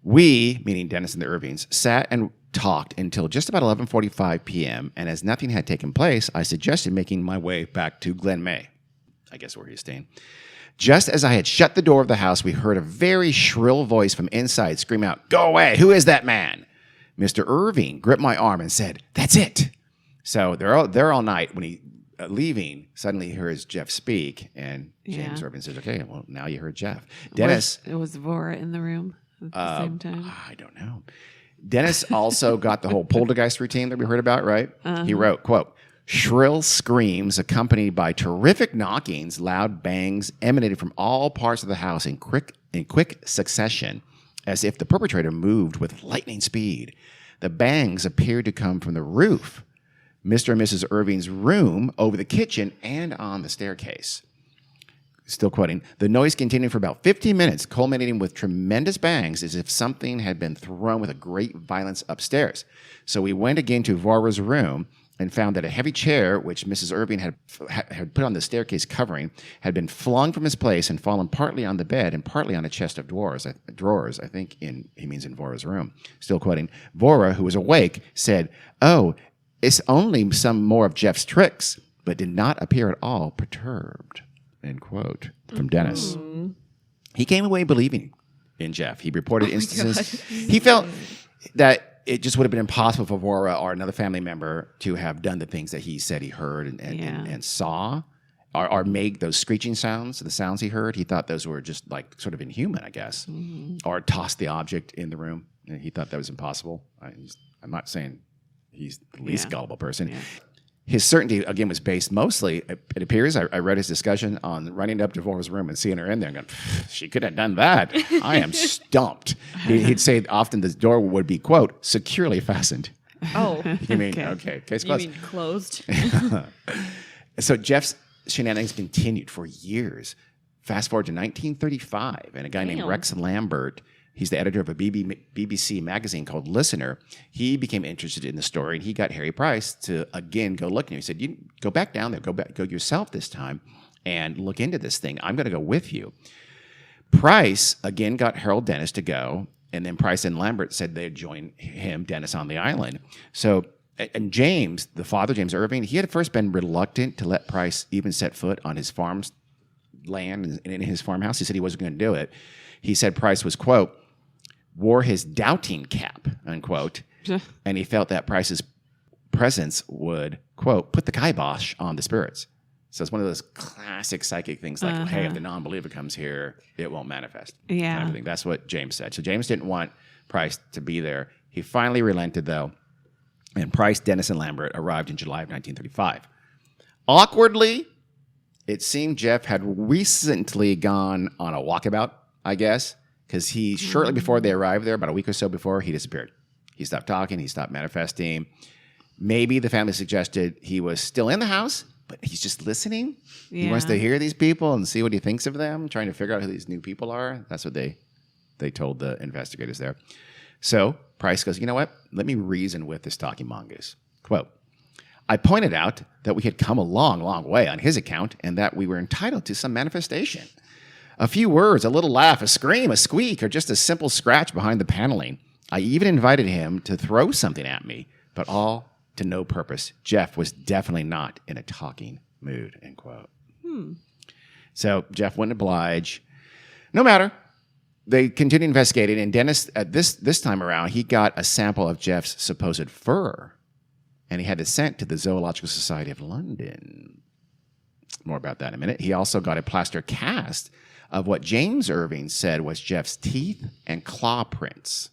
"We," meaning Dennis and the Irvings, "sat and talked until just about 11:45 p.m., and as nothing had taken place, I suggested making my way back to Glen May," I guess where he's staying. "Just as I had shut the door of the house, we heard a very shrill voice from inside scream out, 'Go away, who is that man?' Mr. Irving gripped my arm and said, 'That's it.' So they're all night. When he leaving, suddenly he hears Jeff speak, and James Yeah. Irving says, 'Okay, well, now you heard Jeff.' Dennis... Was Vora in the room at the same time? I don't know. Dennis also got the whole poltergeist routine that we heard about, right? He wrote, quote, "Shrill screams accompanied by terrific knockings, loud bangs emanated from all parts of the house in quick succession, as if the perpetrator moved with lightning speed. The bangs appeared to come from the roof, Mr. and Mrs. Irving's room, over the kitchen, and on the staircase." Still quoting, "The noise continued for about 15 minutes, culminating with tremendous bangs as if something had been thrown with a great violence upstairs. So we went again to Vora's room and found that a heavy chair, which Mrs. Irving had put on the staircase covering, had been flung from its place and fallen partly on the bed and partly on a chest of drawers. I think he means in Vora's room." Still quoting, "Vora, who was awake, said, 'Oh, it's only some more of Jeff's tricks,' but did not appear at all perturbed." End quote from Dennis. He came away believing in Jeff. He reported instances. He felt that it just would have been impossible for Vora or another family member to have done the things that he said he heard and saw, or made those screeching sounds, the sounds he heard. He thought those were just like sort of inhuman, I guess, or tossed the object in the room. And he thought that was impossible. I'm not saying he's the least gullible person. Yeah. His certainty, again, was based mostly, it appears, I read his discussion on running up to Vora's room and seeing her in there and going, she could have done that. I am stumped. He'd say often the door would be, quote, securely fastened. Oh. You mean, okay, case closed. You mean closed? So Jeff's shenanigans continued for years. Fast forward to 1935, and a guy named Rex Lambert, he's the editor of a BBC magazine called Listener. He became interested in the story, and he got Harry Price to, again, go look. And he said, you go back down there, go yourself this time, and look into this thing. I'm going to go with you. Price, again, got Harold Dennis to go, and then Price and Lambert said they'd join him, Dennis, on the island. So, and James, the father, James Irving, he had first been reluctant to let Price even set foot on his farm's land and in his farmhouse. He said he wasn't going to do it. He said Price was, quote, wore his doubting cap, unquote, and he felt that Price's presence would, quote, put the kibosh on the spirits. So it's one of those classic psychic things like, hey, if the non-believer comes here, it won't manifest. Yeah. Kind of thing. That's what James said. So James didn't want Price to be there. He finally relented, though, and Price, Dennis, and Lambert arrived in July of 1935. Awkwardly, it seemed Jeff had recently gone on a walkabout, I guess, because he, shortly before they arrived there, about a week or so before, he disappeared. He stopped talking. He stopped manifesting. Maybe the family suggested he was still in the house, but he's just listening. Yeah. He wants to hear these people and see what he thinks of them, trying to figure out who these new people are. That's what they told the investigators there. So Price goes, you know what? Let me reason with this talking mongoose. Quote, I pointed out that we had come a long, long way on his account and that we were entitled to some manifestation. A few words, a little laugh, a scream, a squeak, or just a simple scratch behind the paneling. I even invited him to throw something at me, but all to no purpose. Jeff was definitely not in a talking mood, end quote. So Jeff wouldn't oblige. No matter. They continued investigating, and Dennis, at this time around, he got a sample of Jeff's supposed fur, and he had it sent to the Zoological Society of London. More about that in a minute. He also got a plaster cast of what James Irving said was Jeff's teeth and claw prints.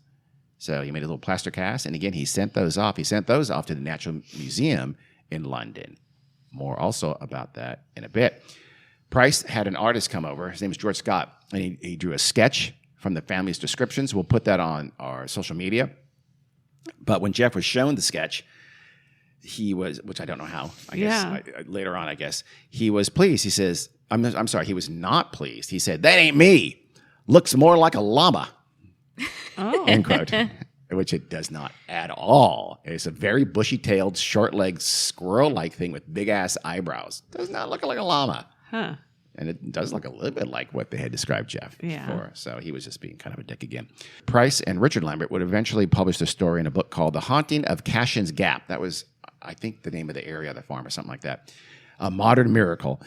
So he made a little plaster cast, and again, he sent those off. He sent those off to the Natural Museum in London. More also about that in a bit. Price had an artist come over. His name is George Scott, and he drew a sketch from the family's descriptions. We'll put that on our social media. But when Jeff was shown the sketch, he was, which I don't know how, I guess, later on, I guess, he was pleased. He says, I'm sorry, he was not pleased. He said, that ain't me. Looks more like a llama. Oh. End quote. Which it does not at all. It's a very bushy-tailed, short-legged, squirrel-like thing with big-ass eyebrows. Does not look like a llama. Huh. And it does look a little bit like what they had described Jeff for. So he was just being kind of a dick again. Price and Richard Lambert would eventually publish the story in a book called The Haunting of Cashin's Gap. That was, I think, the name of the area of the farm or something like that. A Modern Miracle.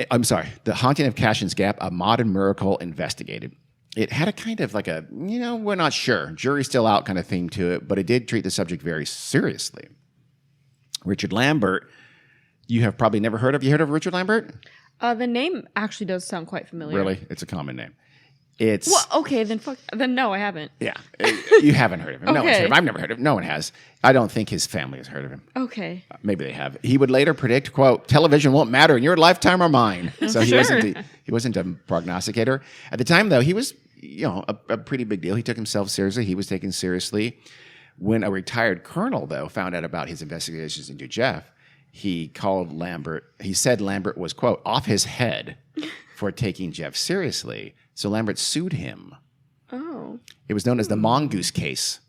I'm sorry. The Haunting of Cashin's Gap, A Modern Miracle Investigated. It had a kind of like a, we're not sure, jury's still out kind of theme to it, but it did treat the subject very seriously. Richard Lambert, you have probably never heard of. You heard of Richard Lambert? The name actually does sound quite familiar. Really? It's a common name. It's well, okay, then no, I haven't. Yeah. You haven't heard of him. Okay. No one's heard of him. I've never heard of him. No one has. I don't think his family has heard of him. Okay. Maybe they have. He would later predict, quote, television won't matter in your lifetime or mine. So he wasn't a prognosticator. At the time, though, he was, a pretty big deal. He took himself seriously. He was taken seriously. When a retired colonel, though, found out about his investigations into Jeff, he called Lambert. He said Lambert was, quote, off his head for taking Jeff seriously. So Lambert sued him. Oh. It was known as the Mongoose case.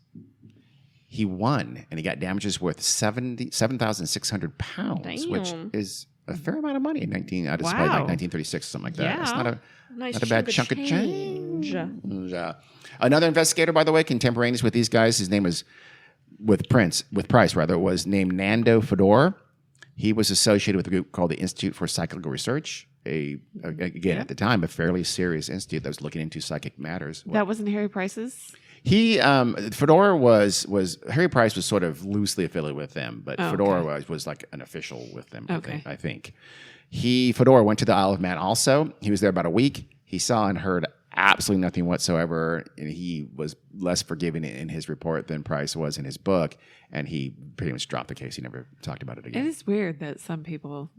He won, and he got damages worth £7,600, which is a fair amount of money in 1936 or something like that. Yeah. It's not a bad chunk of change. Another investigator, by the way, contemporaneous with these guys, his name was with Price, was named Nando Fedor. He was associated with a group called the Institute for Psychical Research. At the time, a fairly serious institute that was looking into psychic matters. That wasn't Harry Price's? Fedora was Harry Price was sort of loosely affiliated with them, but Oh, Fedora okay. was like an official with them. Okay. I think. Fedora went to the Isle of Man also. He was there about a week. He saw and heard absolutely nothing whatsoever, and he was less forgiving in his report than Price was in his book, and he pretty much dropped the case. He never talked about it again. It is weird that some people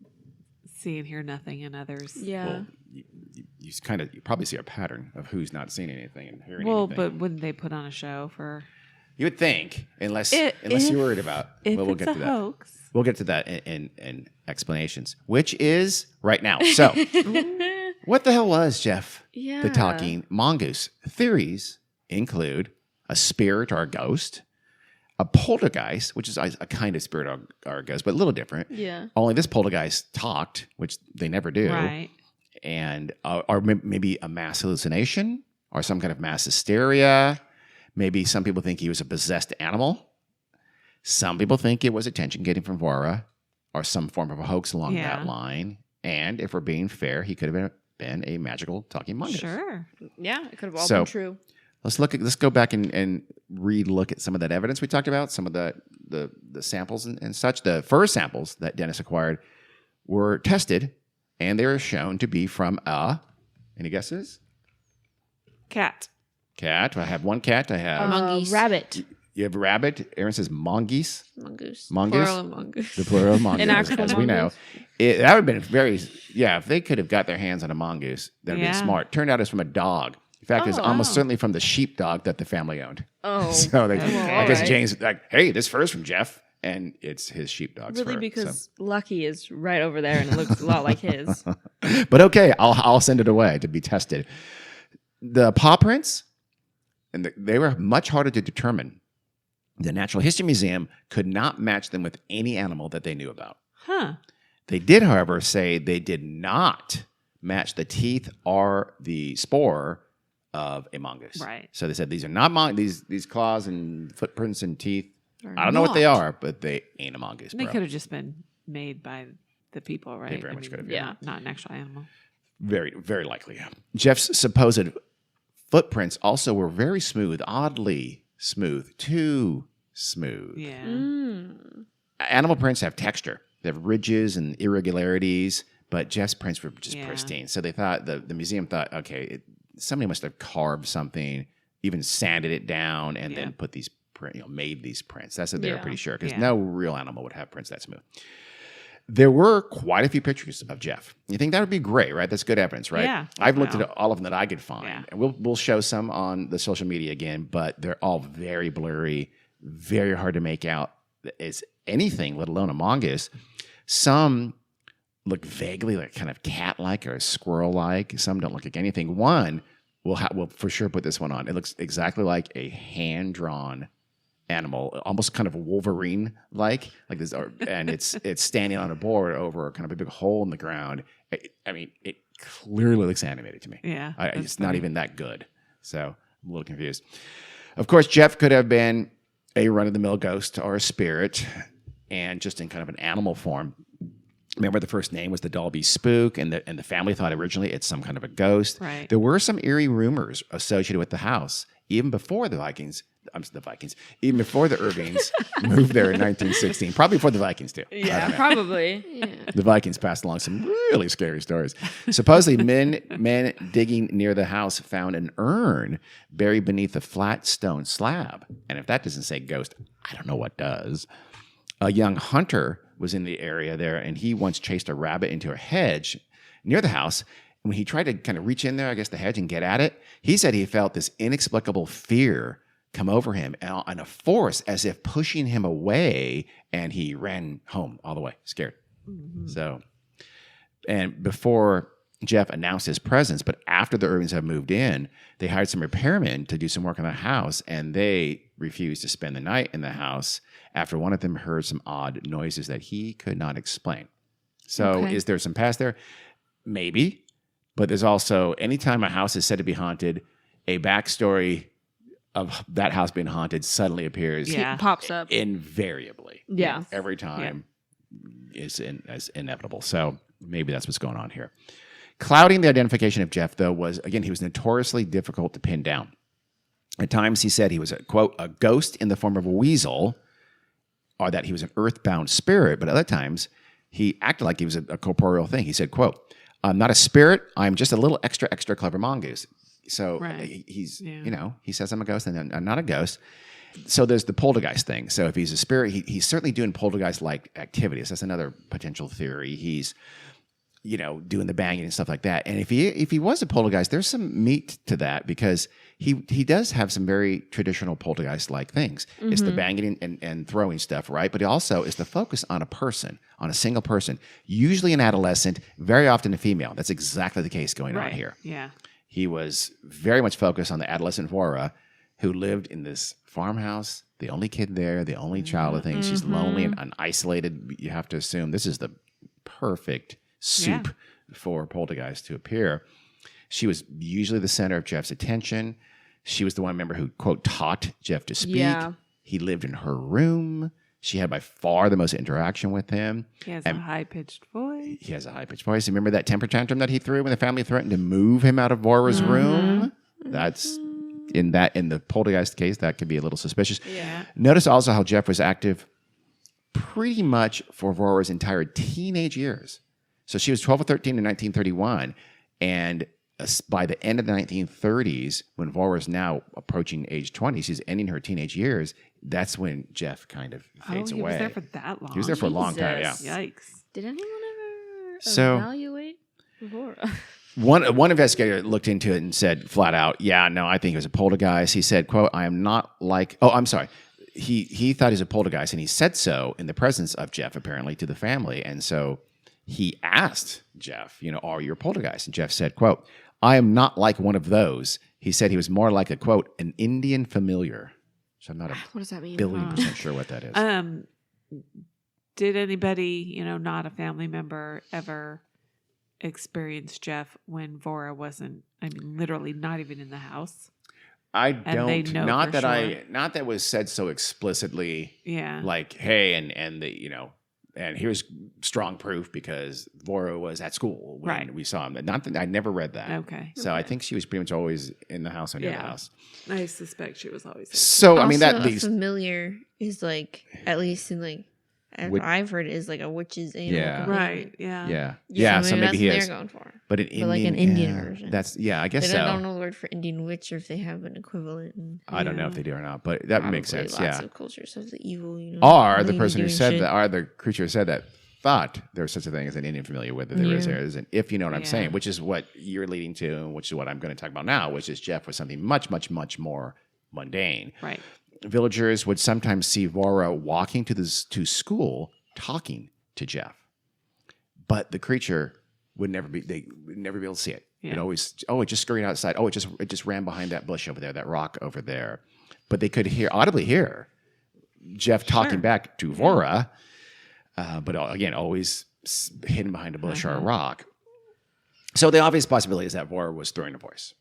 see and hear nothing, and others. Yeah. Well, you probably see a pattern of who's not seeing anything and hearing Well, anything. but wouldn't they put on a show for? You would think, unless If- you're worried about. If Well, we'll it's get a to that. hoax. We'll get to that in explanations, which is right now. So, what the hell was Jeff Yeah. the talking mongoose? Theories include a spirit or a ghost, a poltergeist, which is a kind of spirit or a ghost, but a little different. Yeah. Only this poltergeist talked, which they never do, Right. and or maybe a mass hallucination or some kind of mass hysteria. Maybe some people think he was a possessed animal. Some people think it was attention getting from Vora or some form of a hoax along Yeah. that line. And if we're being fair, he could have been a magical talking mongoose. Sure. Yeah. It could have all So- been true. Let's go back and re-look at some of that evidence we talked about, some of the samples and such. The fur samples that Dennis acquired were tested, and they were shown to be from any guesses? Cat. Cat. I have one cat. I have Mongoose. Rabbit. you have a rabbit. Aaron says mongoose. Mongoose. Mongoose? Plural of mongoose. The plural of mongoose, An actual as we know. mongoose? That would have been if they could have got their hands on a mongoose, that would have been Yeah. smart. Turned out it's from a dog. In fact, it's Oh, almost wow. certainly from the sheepdog that the family owned. Oh. So I guess alright. James like, hey, this fur's from Jeff, and it's his sheepdog's Really, fur. because Lucky is right over there and it looks a lot like his. But okay, I'll send it away to be tested. The paw prints, and they were much harder to determine. The Natural History Museum could not match them with any animal that they knew about. Huh. They did, however, say they did not match the teeth or the spoor of a mongoose. Right. So they said these are not these claws and footprints and teeth. Or I don't know what they not. are, but they ain't a mongoose. They Bro. could have just been made by the people, right? very much could have, yeah. Not an actual animal. Very, very likely. Jeff's supposed footprints also were very smooth, oddly smooth, too smooth. Yeah. Mm. Animal prints have texture. They have ridges and irregularities, but Jeff's prints were just Yeah. pristine. So they thought, the museum thought, okay, somebody must have carved something, even sanded it down, and Yeah. then put these made these prints. That's what they were Yeah. pretty sure, because Yeah. no real animal would have prints that smooth. There were quite a few pictures of Jeff. You think that would be great, right? That's good evidence, right? Yeah. I've looked Wow. at all of them that I could find. Yeah. And we'll show some on the social media again, but they're all very blurry, very hard to make out as anything, let alone a mongoose. Some look vaguely like kind of cat-like or squirrel-like. Some don't look like anything. One, we'll for sure put this one on. It looks exactly like a hand-drawn animal, almost kind of Wolverine-like this, and it's standing on a board over kind of a big hole in the ground. It clearly looks animated to me. Yeah. It's that's not funny. even that good. So I'm a little confused. Of course, Jeff could have been a run-of-the-mill ghost or a spirit, and just in kind of an animal form. Remember, the first name was the Dalby Spook, and the family thought originally it's some kind of a ghost. Right. There were some eerie rumors associated with the house, even before even before the Irvings moved there in 1916. Probably before the Vikings, too. I Yeah, don't know. probably. Yeah. The Vikings passed along some really scary stories. Supposedly, men digging near the house found an urn buried beneath a flat stone slab. And if that doesn't say ghost, I don't know what does. A young hunter was in the area there, and he once chased a rabbit into a hedge near the house. When he tried to kind of reach in there, I guess the hedge, and get at it, he said he felt this inexplicable fear come over him and a force as if pushing him away, and he ran home all the way, scared. Mhm. So, and before Jeff announced his presence, but after the Irvings had moved in, they hired some repairmen to do some work on the house, and they refused to spend the night in the house after one of them heard some odd noises that he could not explain. So, Okay. is there some past there? Maybe, but there's also, anytime a house is said to be haunted, a backstory of that house being haunted suddenly appears. Yeah. It pops up. Invariably. Yeah. Every time is inevitable. So maybe that's what's going on here. Clouding the identification of Jeff, though, was, again, he was notoriously difficult to pin down. At times, he said he was quote, a ghost in the form of a weasel, or that he was an earthbound spirit. But other times, he acted like he was a corporeal thing. He said, quote, I'm not a spirit. I'm just a little extra clever mongoose. So he's, he says I'm a ghost and I'm not a ghost. So there's the poltergeist thing. So if he's a spirit, he's certainly doing poltergeist-like activities. That's another potential theory. He's, doing the banging and stuff like that. And if he was a poltergeist, there's some meat to that because he does have some very traditional poltergeist-like things. Mm-hmm. It's the banging and throwing stuff, right? But it also is the focus on a person, on a single person, usually an adolescent, very often a female. That's exactly the case going on here. Yeah. He was very much focused on the adolescent Vora who lived in this farmhouse, the only kid there, the only child of things. She's lonely and isolated. You have to assume this is the perfect soup for poltergeist to appear. She was usually the center of Jeff's attention. She was the one member who, quote, taught Jeff to speak. Yeah. He lived in her room. She had by far the most interaction with him. He has a high-pitched voice. He has a high-pitched voice. Remember that temper tantrum that he threw when the family threatened to move him out of Vora's room? That's in the poltergeist case, that could be a little suspicious. Yeah. Notice also how Jeff was active pretty much for Vora's entire teenage years. So she was 12 or 13 in 1931, and by the end of the 1930s, when Vora's now approaching age 20, she's ending her teenage years, that's when Jeff kind of fades away. He was there for that long. He was there for a long time, yeah. Yikes. Did anyone ever evaluate Vora? One investigator looked into it and said flat out, I think it was a poltergeist. He said, quote, I am not like, he thought he was a poltergeist, and he said so in the presence of Jeff, apparently, to the family. And so he asked Jeff, are you a poltergeist? And Jeff said, quote, I am not like one of those. He said he was more like a, quote, an Indian familiar. So I'm not what does that mean? $1,000,000,000% sure what that is. Did anybody, not a family member, ever experience Jeff when Vora wasn't, literally not even in the house? I don't. Not that it was said so explicitly. Yeah. Like, hey, and the, and here's strong proof because Vora was at school when we saw him. Not that I never read that. Okay. So I think she was pretty much always in the house or near the house. I suspect she was always. So also, that a familiar is like, at least in I've heard, is like a witch's animal. Yeah. Right. Yeah. Yeah. So maybe he is. They're going for. But like an Indian version. That's I guess so. I don't know the word for Indian witch, or if they have an equivalent. I don't know if they do or not, but that makes sense. Lots of cultures of the evil, Or the person who said that, or the creature who said that, thought there was such a thing as an Indian familiar, whether there is, and if you know what I'm saying, which is what you're leading to, and which is what I'm going to talk about now, which is Jeff was something much, much, much more mundane. Right. Villagers would sometimes see Vora walking to school, talking to Jeff, but the creature would never be able to see it. Yeah. It always, it just scurried outside. It just ran behind that bush over there, that rock over there. But they could audibly hear Jeff talking back to Vora, but again, always hidden behind a bush or a rock. So the obvious possibility is that Vora was throwing a voice.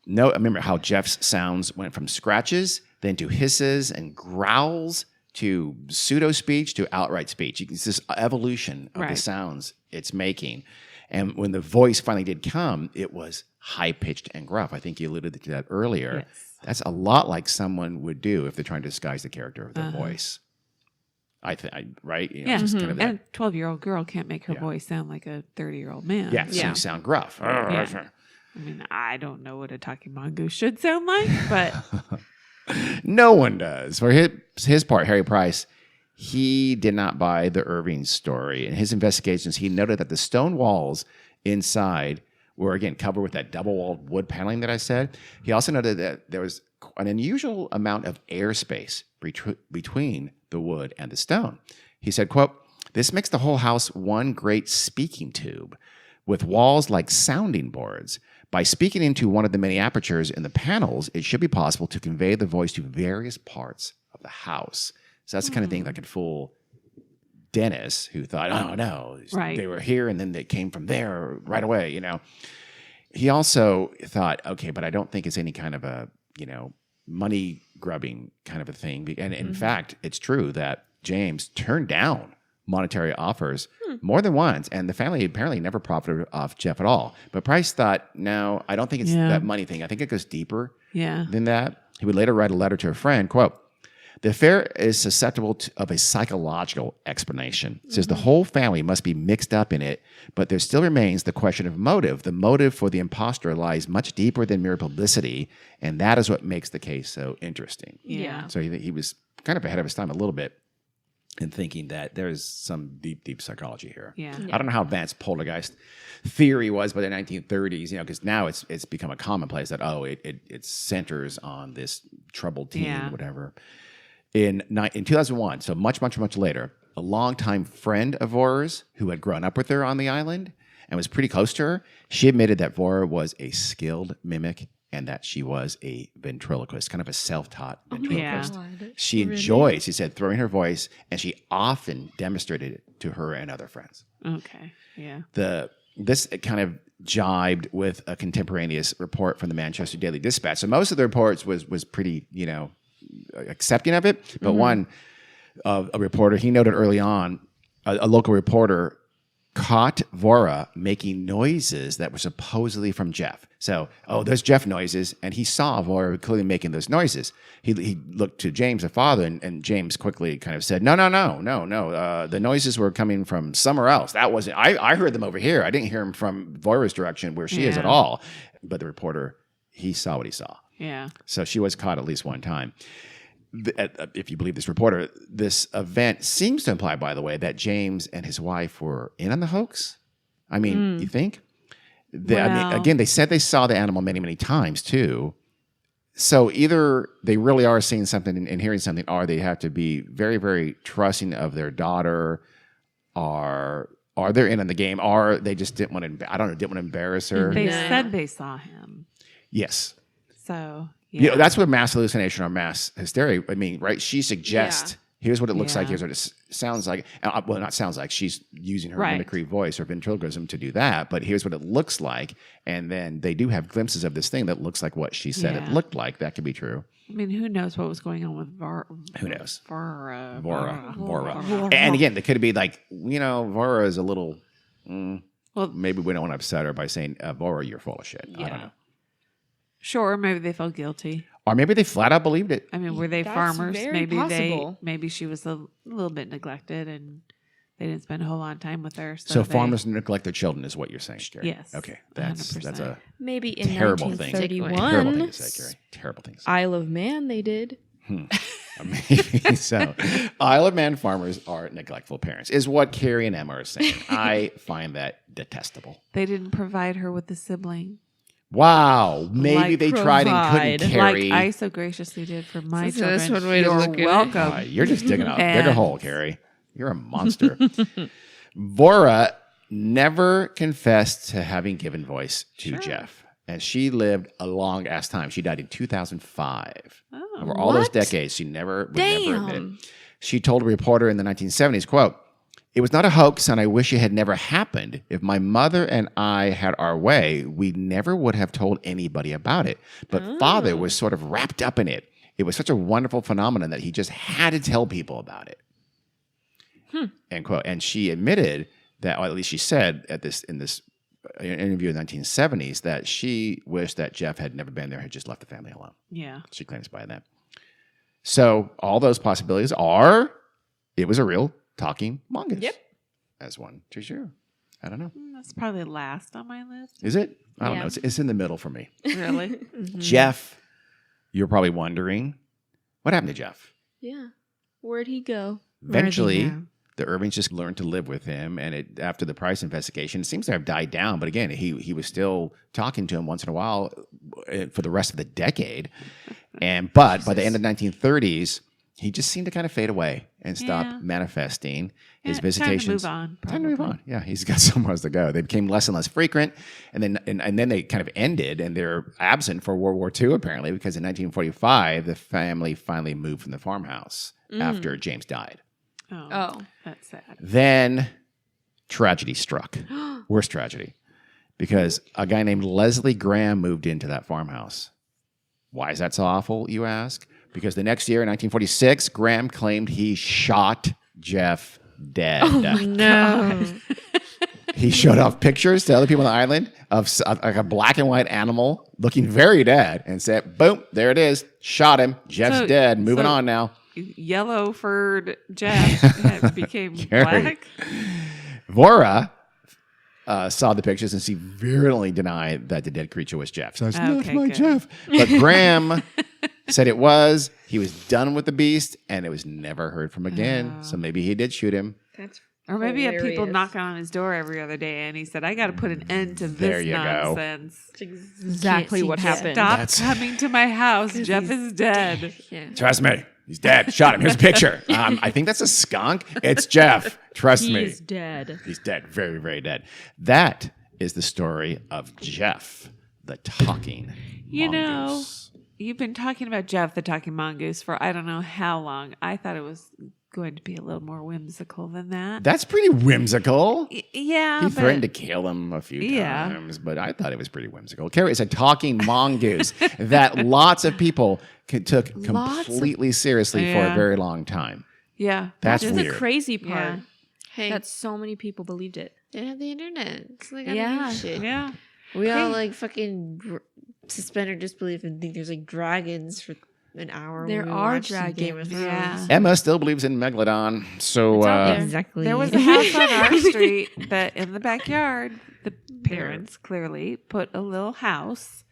No, remember how Jeff's sounds went from scratches, then to hisses and growls, to pseudo speech, to outright speech. It's this evolution of the sounds it's making. And when the voice finally did come, it was high-pitched and gruff. I think you alluded to that earlier. Yes. That's a lot like someone would do if they're trying to disguise the character of their voice. I think, right? Just kind of that. And a 12-year-old girl can't make her voice sound like a 30-year-old man. Yeah, so you sound gruff. Yeah. I don't know what a talking mongoose should sound like, but... No one does. For his part, Harry Price, he did not buy the Irving story. In his investigations, he noted that the stone walls inside were, again, covered with that double-walled wood paneling that I said. He also noted that there was an unusual amount of airspace between the wood and the stone. He said, quote, this makes the whole house one great speaking tube with walls like sounding boards. By speaking into one of the many apertures in the panels, it should be possible to convey the voice to various parts of the house. So that's the kind of thing that could fool Dennis, who thought, oh, no, they were here and then they came from there right away, He also thought, okay, but I don't think it's any kind of a, money grubbing kind of a thing. And in fact, it's true that James turned down monetary offers more than once, and the family apparently never profited off Jeff at all. But Price thought, no, I don't think it's that money thing. I think it goes deeper than that. He would later write a letter to a friend, quote, "The affair is susceptible of a psychological explanation. It says the whole family must be mixed up in it, but there still remains the question of motive. The motive for the imposter lies much deeper than mere publicity, and that is what makes the case so interesting." Yeah. So he was kind of ahead of his time a little bit in thinking that there's some deep, deep psychology here. Yeah. I don't know how advanced poltergeist theory was by the 1930s, because now it's become a commonplace that, it centers on this troubled teen, whatever. In 2001, so much, much, much later, a longtime friend of Vora's who had grown up with her on the island and was pretty close to her, she admitted that Vora was a skilled mimic and that she was a ventriloquist, kind of a self-taught ventriloquist. She enjoyed, she said, throwing her voice, and she often demonstrated it to her and other friends. Okay, yeah. This kind of jibed with a contemporaneous report from the Manchester Daily Dispatch. So most of the reports was pretty, accepting of it. But one, a reporter, he noted early on, a local reporter caught Vora making noises that were supposedly from Jeff. So, there's Jeff noises, and he saw Vora clearly making those noises. He looked to James, the father, and James quickly kind of said, no. The noises were coming from somewhere else. That wasn't, I heard them over here. I didn't hear them from Vora's direction where she is at all. But the reporter, he saw what he saw. Yeah. So she was caught at least one time. If you believe this reporter, this event seems to imply, by the way, that James and his wife were in on the hoax. I mean, you think? Again, they said they saw the animal many, many times, too. So either they really are seeing something and hearing something, or they have to be very, very trusting of their daughter, or they're in on the game, or they just didn't want to embarrass her. They said they saw him. Yes. So... Yeah. That's what mass hallucination or mass hysteria, right? She suggests, here's what it looks like, here's what it sounds like. Well, not sounds like, she's using her mimicry voice or ventriloquism to do that, but here's what it looks like. And then they do have glimpses of this thing that looks like what she said it looked like. That could be true. I mean, who knows what was going on with Who knows? Vora. And again, they could be like, Vora is a little, maybe we don't want to upset her by saying, Vora, you're full of shit. I don't know. Sure, maybe they felt guilty. Or maybe they flat out believed it. I mean, were they That's farmers? very possible. Maybe she was a little bit neglected and they didn't spend a whole lot of time with her. So farmers neglect their children is what you're saying, Carrie. Yes. Okay. That's 100%. a maybe in terrible thing. 1931, Terrible thing to say, Carrie. Terrible thing to say. Isle of Man, they did. Maybe so. Isle of Man farmers are neglectful parents, is what Carrie and Emma are saying. I find that detestable. They didn't provide her with a sibling. Wow. Maybe they tried and couldn't, Carrie. Like I so graciously did for my children. That's one way to You're look at it. welcome. You're just digging a bigger hole, Carrie. You're a monster. Vora never confessed to having given voice to Jeff. And she lived a long ass time. She died in 2005. Over all those decades, she never admitted. She told a reporter in the 1970s, quote, "It was not a hoax, and I wish it had never happened. If my mother and I had our way, we never would have told anybody about it. But Father was sort of wrapped up in it. It was such a wonderful phenomenon that he just had to tell people about it." End quote. And she admitted that, or at least she said in this interview in the 1970s, that she wished that Jeff had never been there, had just left the family alone. Yeah. She claims by that. So all those possibilities are, it was a real talking mongoose. Yep. As one to sure. I don't know. That's probably last on my list. Is it? I don't know. It's in the middle for me. Really? Jeff, you're probably wondering, what happened to Jeff? Yeah. Where'd he go? Eventually, the Irvings just learned to live with him, and after the Price investigation, it seems to have died down. But again, he was still talking to him once in a while for the rest of the decade. But by the end of the 1930s, he just seemed to kind of fade away and stop manifesting. His visitations. Time to Time to move on. Yeah, he's got somewhere else to go. They became less and less frequent, and then they kind of ended, and they're absent for World War II apparently, because in 1945 the family finally moved from the farmhouse after James died. Oh, that's sad. Then tragedy struck. Worst tragedy. Because a guy named Leslie Graham moved into that farmhouse. Why is that so awful, you ask? Because the next year, in 1946, Graham claimed he shot Jeff dead. No. He showed off pictures to other people on the island of like a black and white animal looking very dead and said, boom, there it is. Shot him. Jeff's dead. Moving on now. Yellow furred Jeff became black. Vora saw the pictures and she virulently denied that the dead creature was Jeff. So it's not my good. Jeff. But Graham said it was. He was done with the beast and it was never heard from again. So maybe he did shoot him. That's Or maybe he had people hilarious. knocking on his door every other day and he said, I got to put an end to this nonsense. That's exactly what happened. Stop coming to my house. Jeff is dead. Yeah. Trust me. He's dead. Shot him. Here's a picture. I think that's a skunk. It's Jeff. Trust me. He's dead. He's dead. Very, very dead. That is the story of Jeff, the talking mongoose. You've been talking about Jeff, the talking mongoose, for I don't know how long. I thought it was going to be a little more whimsical than that. That's pretty whimsical. Yeah. He threatened to kill him a few times, but I thought it was pretty whimsical. Carrie, it's a talking mongoose that lots of people took completely seriously for a very long time. Yeah. That's That's weird. the crazy part. Yeah. Hey, That so many people believed it. they have the internet. So they gotta Yeah. do shit. Yeah. We all like fucking suspend our disbelief and think there's like dragons for an hour. There when we are watch some Game of dragons. Thrones. Yeah. Emma still believes in Megalodon. So It's out there. Exactly. There was a house on our street that in the backyard, the parents clearly put a little house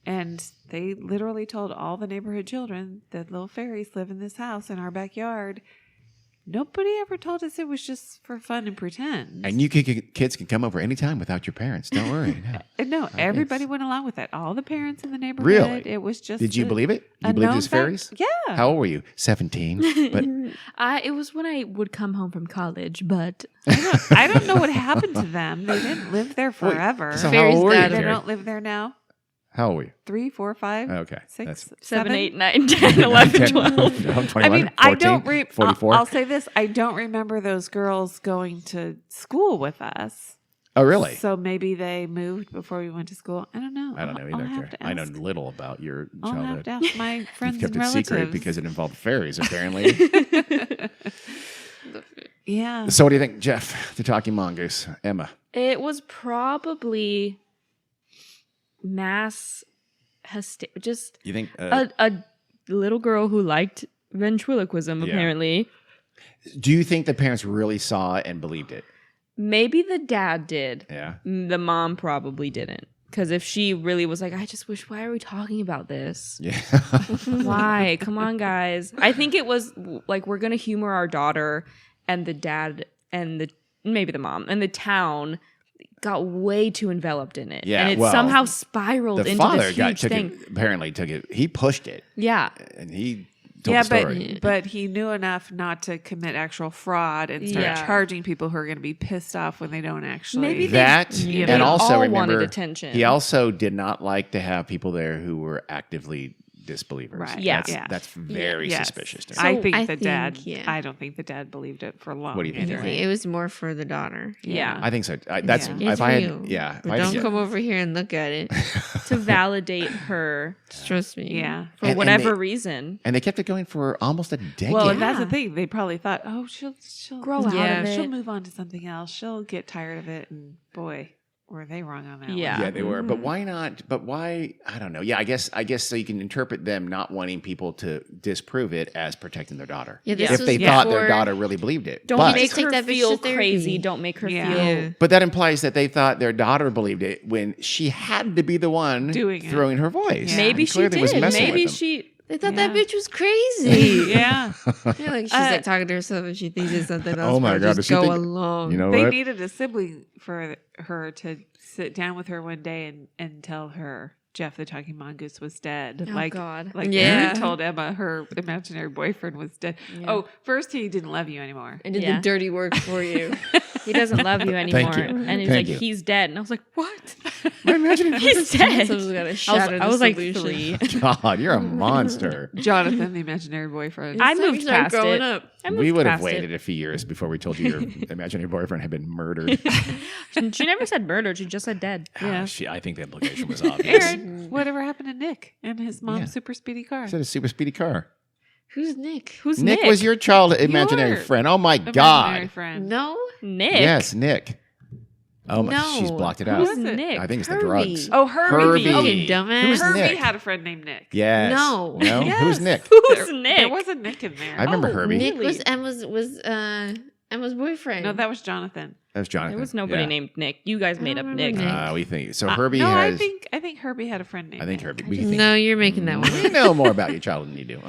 and they literally told all the neighborhood children that little fairies live in this house in our backyard. Nobody ever told us it was just for fun and pretend. and you kids can come over anytime without your parents. Don't worry. No. No, everybody went along with it. All the parents in the neighborhood. Really? It was just. Did you believe it? a You believe known there's fact. fairies? Yeah. How old were you? 17. But It was when I would come home from college, but I don't know what happened to them. They didn't live there forever. so how Fairies old were you, got They Carrie? don't live there now. How old were you? 3, 4, 5, Okay. 6, 7, 7, 8, 9, 10, 11, 12. I'm 21, I mean, 14, I don't. 44. I'll say this: I don't remember those girls going to school with us. Oh, really? So maybe they moved before we went to school. I don't know. I don't know I'll either. have Carrie. to I know ask. little about your I'll have childhood. to ask my You friends kept and it relatives secret because it involved fairies, apparently. Yeah. So what do you think, Jeff, the talking mongoose? Emma. It was probably mass hysteria. Just You think a little girl who liked ventriloquism, Yeah. apparently. do you think the parents really saw it and believed it? Maybe the dad did. Yeah. The mom probably didn't. Because if she really was like, I just wish, why are we talking about this? Yeah. Why? Come on, guys. I think it was like, we're going to humor our daughter, and the dad and maybe the mom and the town got way too enveloped in it. Yeah, And it well, somehow spiraled The into father this huge took thing. it, apparently took it. He pushed it Yeah. and he told Yeah, the story. but he knew enough not to commit actual fraud and start Yeah. charging people who are going to be pissed off when they don't actually. Maybe they- That You and know, also all remember wanted attention. he also did not like to have people there who were actively disbelievers. Right. Yeah. That's very Yes. suspicious to me. I think I the think, dad. yeah. I don't think the dad believed it for long. What do you think, either. Darren? It was more for the daughter. Yeah. I think so. That's Yeah. It's if I real. had, yeah. If But I had don't to come over here and look at it. To validate her Trust me. Yeah. for And whatever they- reason. and they kept it going for almost a decade. Well, and that's Yeah. the thing. They probably thought, oh, she'll Grow out Yeah. of she'll it. move on to something else. She'll get tired of it, and boy, were they wrong on that? Yeah. Yeah, they were. Mm-hmm. But why not? But why? I don't know. Yeah, I guess so. You can interpret them not wanting people to disprove it as protecting their daughter. Yeah, this if was they thought their before- daughter really believed it. Don't but, make Take her that bitch feel to therapy. crazy. Don't make her Yeah. feel. Yeah. but that implies that they thought their daughter believed it when she had to be the one Doing it. throwing her voice. Yeah. Maybe And she clearly was did. messing Maybe with them. she. They thought Yeah. that bitch was crazy. Yeah, Yeah, like she's Uh, like talking to herself and she thinks it's something else. Oh my but God, does just she go think- along. You know they what? needed a sibling for her to sit down with her one day and tell her Jeff the talking mongoose was dead. Oh, God. Like Yeah. Amy told Emma her imaginary boyfriend was dead. Yeah. Oh, first he didn't love you anymore. and did Yeah. the dirty work for you. He doesn't love you anymore. you. And he's Thank like, you. he's dead. And I was like, what? My imaginary He's dead. Someone's gotta I shatter was like the 3. God, you're a monster. Jonathan, the imaginary boyfriend. I It's time moved you start past growing it. up. I moved We would have past waited it. a few years before we told you your imaginary boyfriend had been murdered. She never said murdered. She just said dead. Yeah. I think the implication was obvious. Aaron, whatever happened to Nick and his mom's Yeah. super speedy car? He said a super speedy car. Who's Nick? Who's Nick Nick? was your childhood imaginary Your friend. Oh my Imaginary God. friend. No. Nick. Yes, Nick. Oh my, No. she's blocked it Who's out. was it? Nick? I think it's the Herbie. drugs. Oh, Herbie. Herbie. Oh, Fucking dumbass. Who's Herbie Nick? had a friend named Nick. Yes. No. No? Yes. Who's Nick? Who's Nick? There was a Nick in there. I remember Herbie. Nick Really? was Emma's boyfriend. No, that was Jonathan. That was Jonathan. There was nobody Yeah. named Nick. You guys made up remember Nick. Nick. We think so. Herbie no, has. I think Herbie had a friend named. I think Nick. Herbie. We think, No, you're making that one. we know more about your childhood than you do.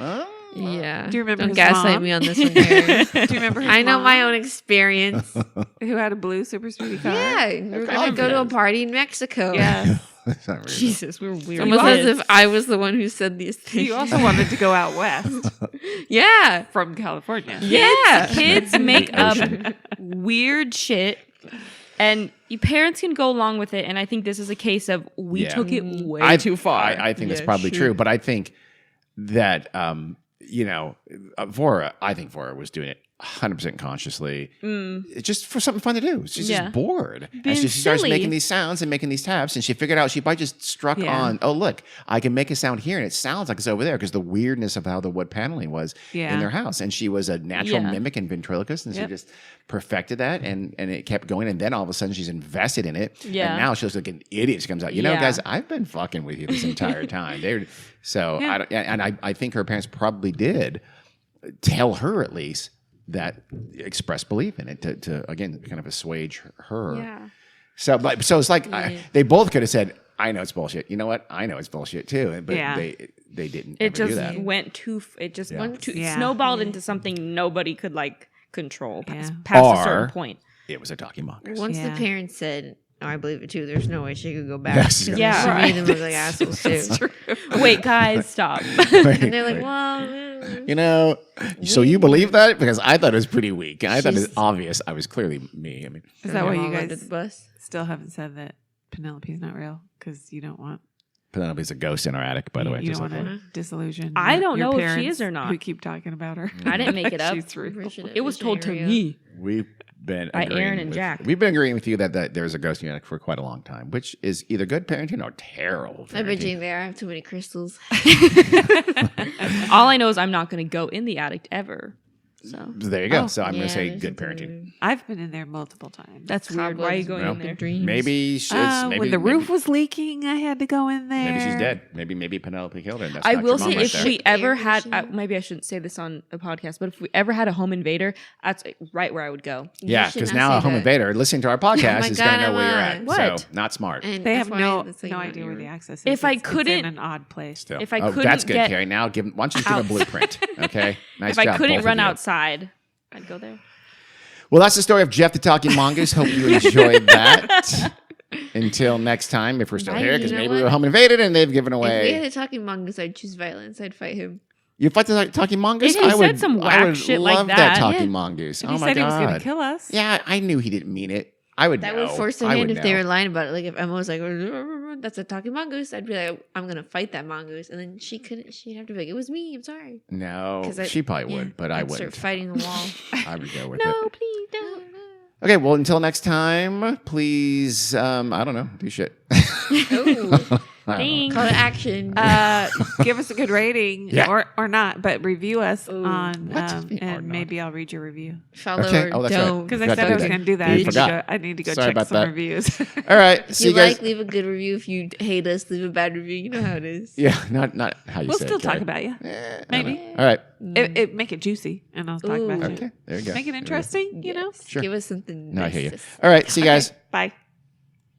Yeah. Do you remember Don't his gaslight mom? me on this one, Karen. Do you remember? His I know mom, my own experience. Who had a blue Super Speedy car? Yeah, we were gonna go to a party in Mexico. Yes. That's not really Jesus, we're weird. Almost kids. as if I was the one who said these things. You also wanted to go out west Yeah. from California. Yeah. Kids make up Ocean. weird shit, and you parents can go along with it. And I think this is a case of we Yeah. took it way too far. I think that's Yeah, probably sure. true, but I think that Vora. I think Vora was doing it 100% consciously, just for something fun to do. She's Yeah. just bored, Being and she starts silly. making these sounds and making these taps, and she figured out she probably just struck Yeah. on. Oh, look, I can make a sound here, and it sounds like it's over there because the weirdness of how the wood paneling was Yeah. in their house, and she was a natural Yeah. mimic and ventriloquist, and Yep. she just perfected that, and it kept going, and then all of a sudden she's invested in it, Yeah. and now she looks like an idiot. She comes out, you know, Yeah. guys, I've been fucking with you this entire time. So Yeah. I don't, and I think her parents probably did tell her at least that express belief in it to again kind of assuage her. Yeah. So it's like they both could have said, "I know it's bullshit." You know what? I know it's bullshit too. But Yeah. they didn't. It ever do just that. went too. It just Yeah. went too. Yeah. Snowballed into something nobody could like control Yeah. past Or- a certain point. It was a talking mongoose. Once Yeah. the parents said, "Oh, I believe it too," there's no way she could go back. Yes. Yeah. She Right. made them look like assholes too. Wait, guys, stop. And they're like, "Well, You know, so you believe that? Because I thought it was pretty weak. I thought it was She's- obvious. I was clearly me. I mean, Is that why you under guys the bus?" still haven't said that Penelope's not real? Because you don't want Penelope's a ghost in our attic, by the way. you just don't want like to disillusion. I your- don't your know if she parents is or not. Who keep talking about her? I didn't make it up. She's real. It was told to me. We've been By agreeing Aaron and with- Jack. We've been agreeing with you that there's a ghost in your attic for quite a long time, which is either good parenting or terrible I bet parenting. you there. I have too many crystals. All I know is I'm not going to go in the attic ever. So There you go. Oh, so I'm going Yeah, to say there's good something parenting. I've been in there multiple times. that's weird. Why are you Cobwebs going Well, in there? Dreams. Maybe she's maybe when the maybe- roof was leaking, I had to go in there. Maybe she's dead. Maybe Penelope killed her. And that's I not will your mom say, right if there. we ever Air had, conditioning. maybe I shouldn't say this on a podcast, but if we ever had a home invader, that's right where I would go. Yeah, You should because not now say a home that. invader listening to our podcast my is going to God, know where you're Emma. at. What? So not smart. And They have FYI, no that's like no not idea your- where the access is. If I It's couldn't- in an odd place. Still. if I that's couldn't good, get- Carrie. Now why don't you give a blueprint? Okay, nice If I job, couldn't both of run you. outside, I'd go there. Well, that's the story of Jeff the Talking Mongoose. Hope you enjoyed that. Until next time, if we're still Right, here, you because know maybe what? we were home invaded and they've given If we away. had a talking mongoose, I'd choose violence. I'd fight him. You fight the talking mongoose? If he I said would, some I whack would shit like love that, talking yeah. mongoose. If Oh he my said he was going god! to kill us. Yeah, I knew he didn't mean it. I would That know. would force their I hand would if they know. were lying about it. Like if Emma was like, "That's a talking mongoose," I'd be like, "I'm gonna fight that mongoose," and then she couldn't. She'd have to be like, "It was me. I'm sorry." No, 'Cause I- she probably Yeah, would, but I I'd wouldn't. Start fighting the wall. I would go with No, it. please don't. Okay, well, until next time, please, I don't know, do shit. Ooh, Thanks. call to action. Give us a good rating Yeah. or not, but review us Ooh. on What? Or and not. maybe I'll read your review. Follow okay. or Oh, that's right. don't. Because I Forgot said to I do was that. going to do that. You forgot. I need to go Sorry check about some that. reviews. All right, If see you you guys. like, leave a good review. If you hate us, leave a bad review. You know how it is. Yeah, not how you We'll say it, still talk Carrie. about you. Eh, I Maybe. don't know. All right. Make it juicy, and I'll talk about Ooh. you. Okay, there you go. Make it interesting, you know? Sure. Give us something No, I nice. hear you. to say. All right, see you guys. Bye.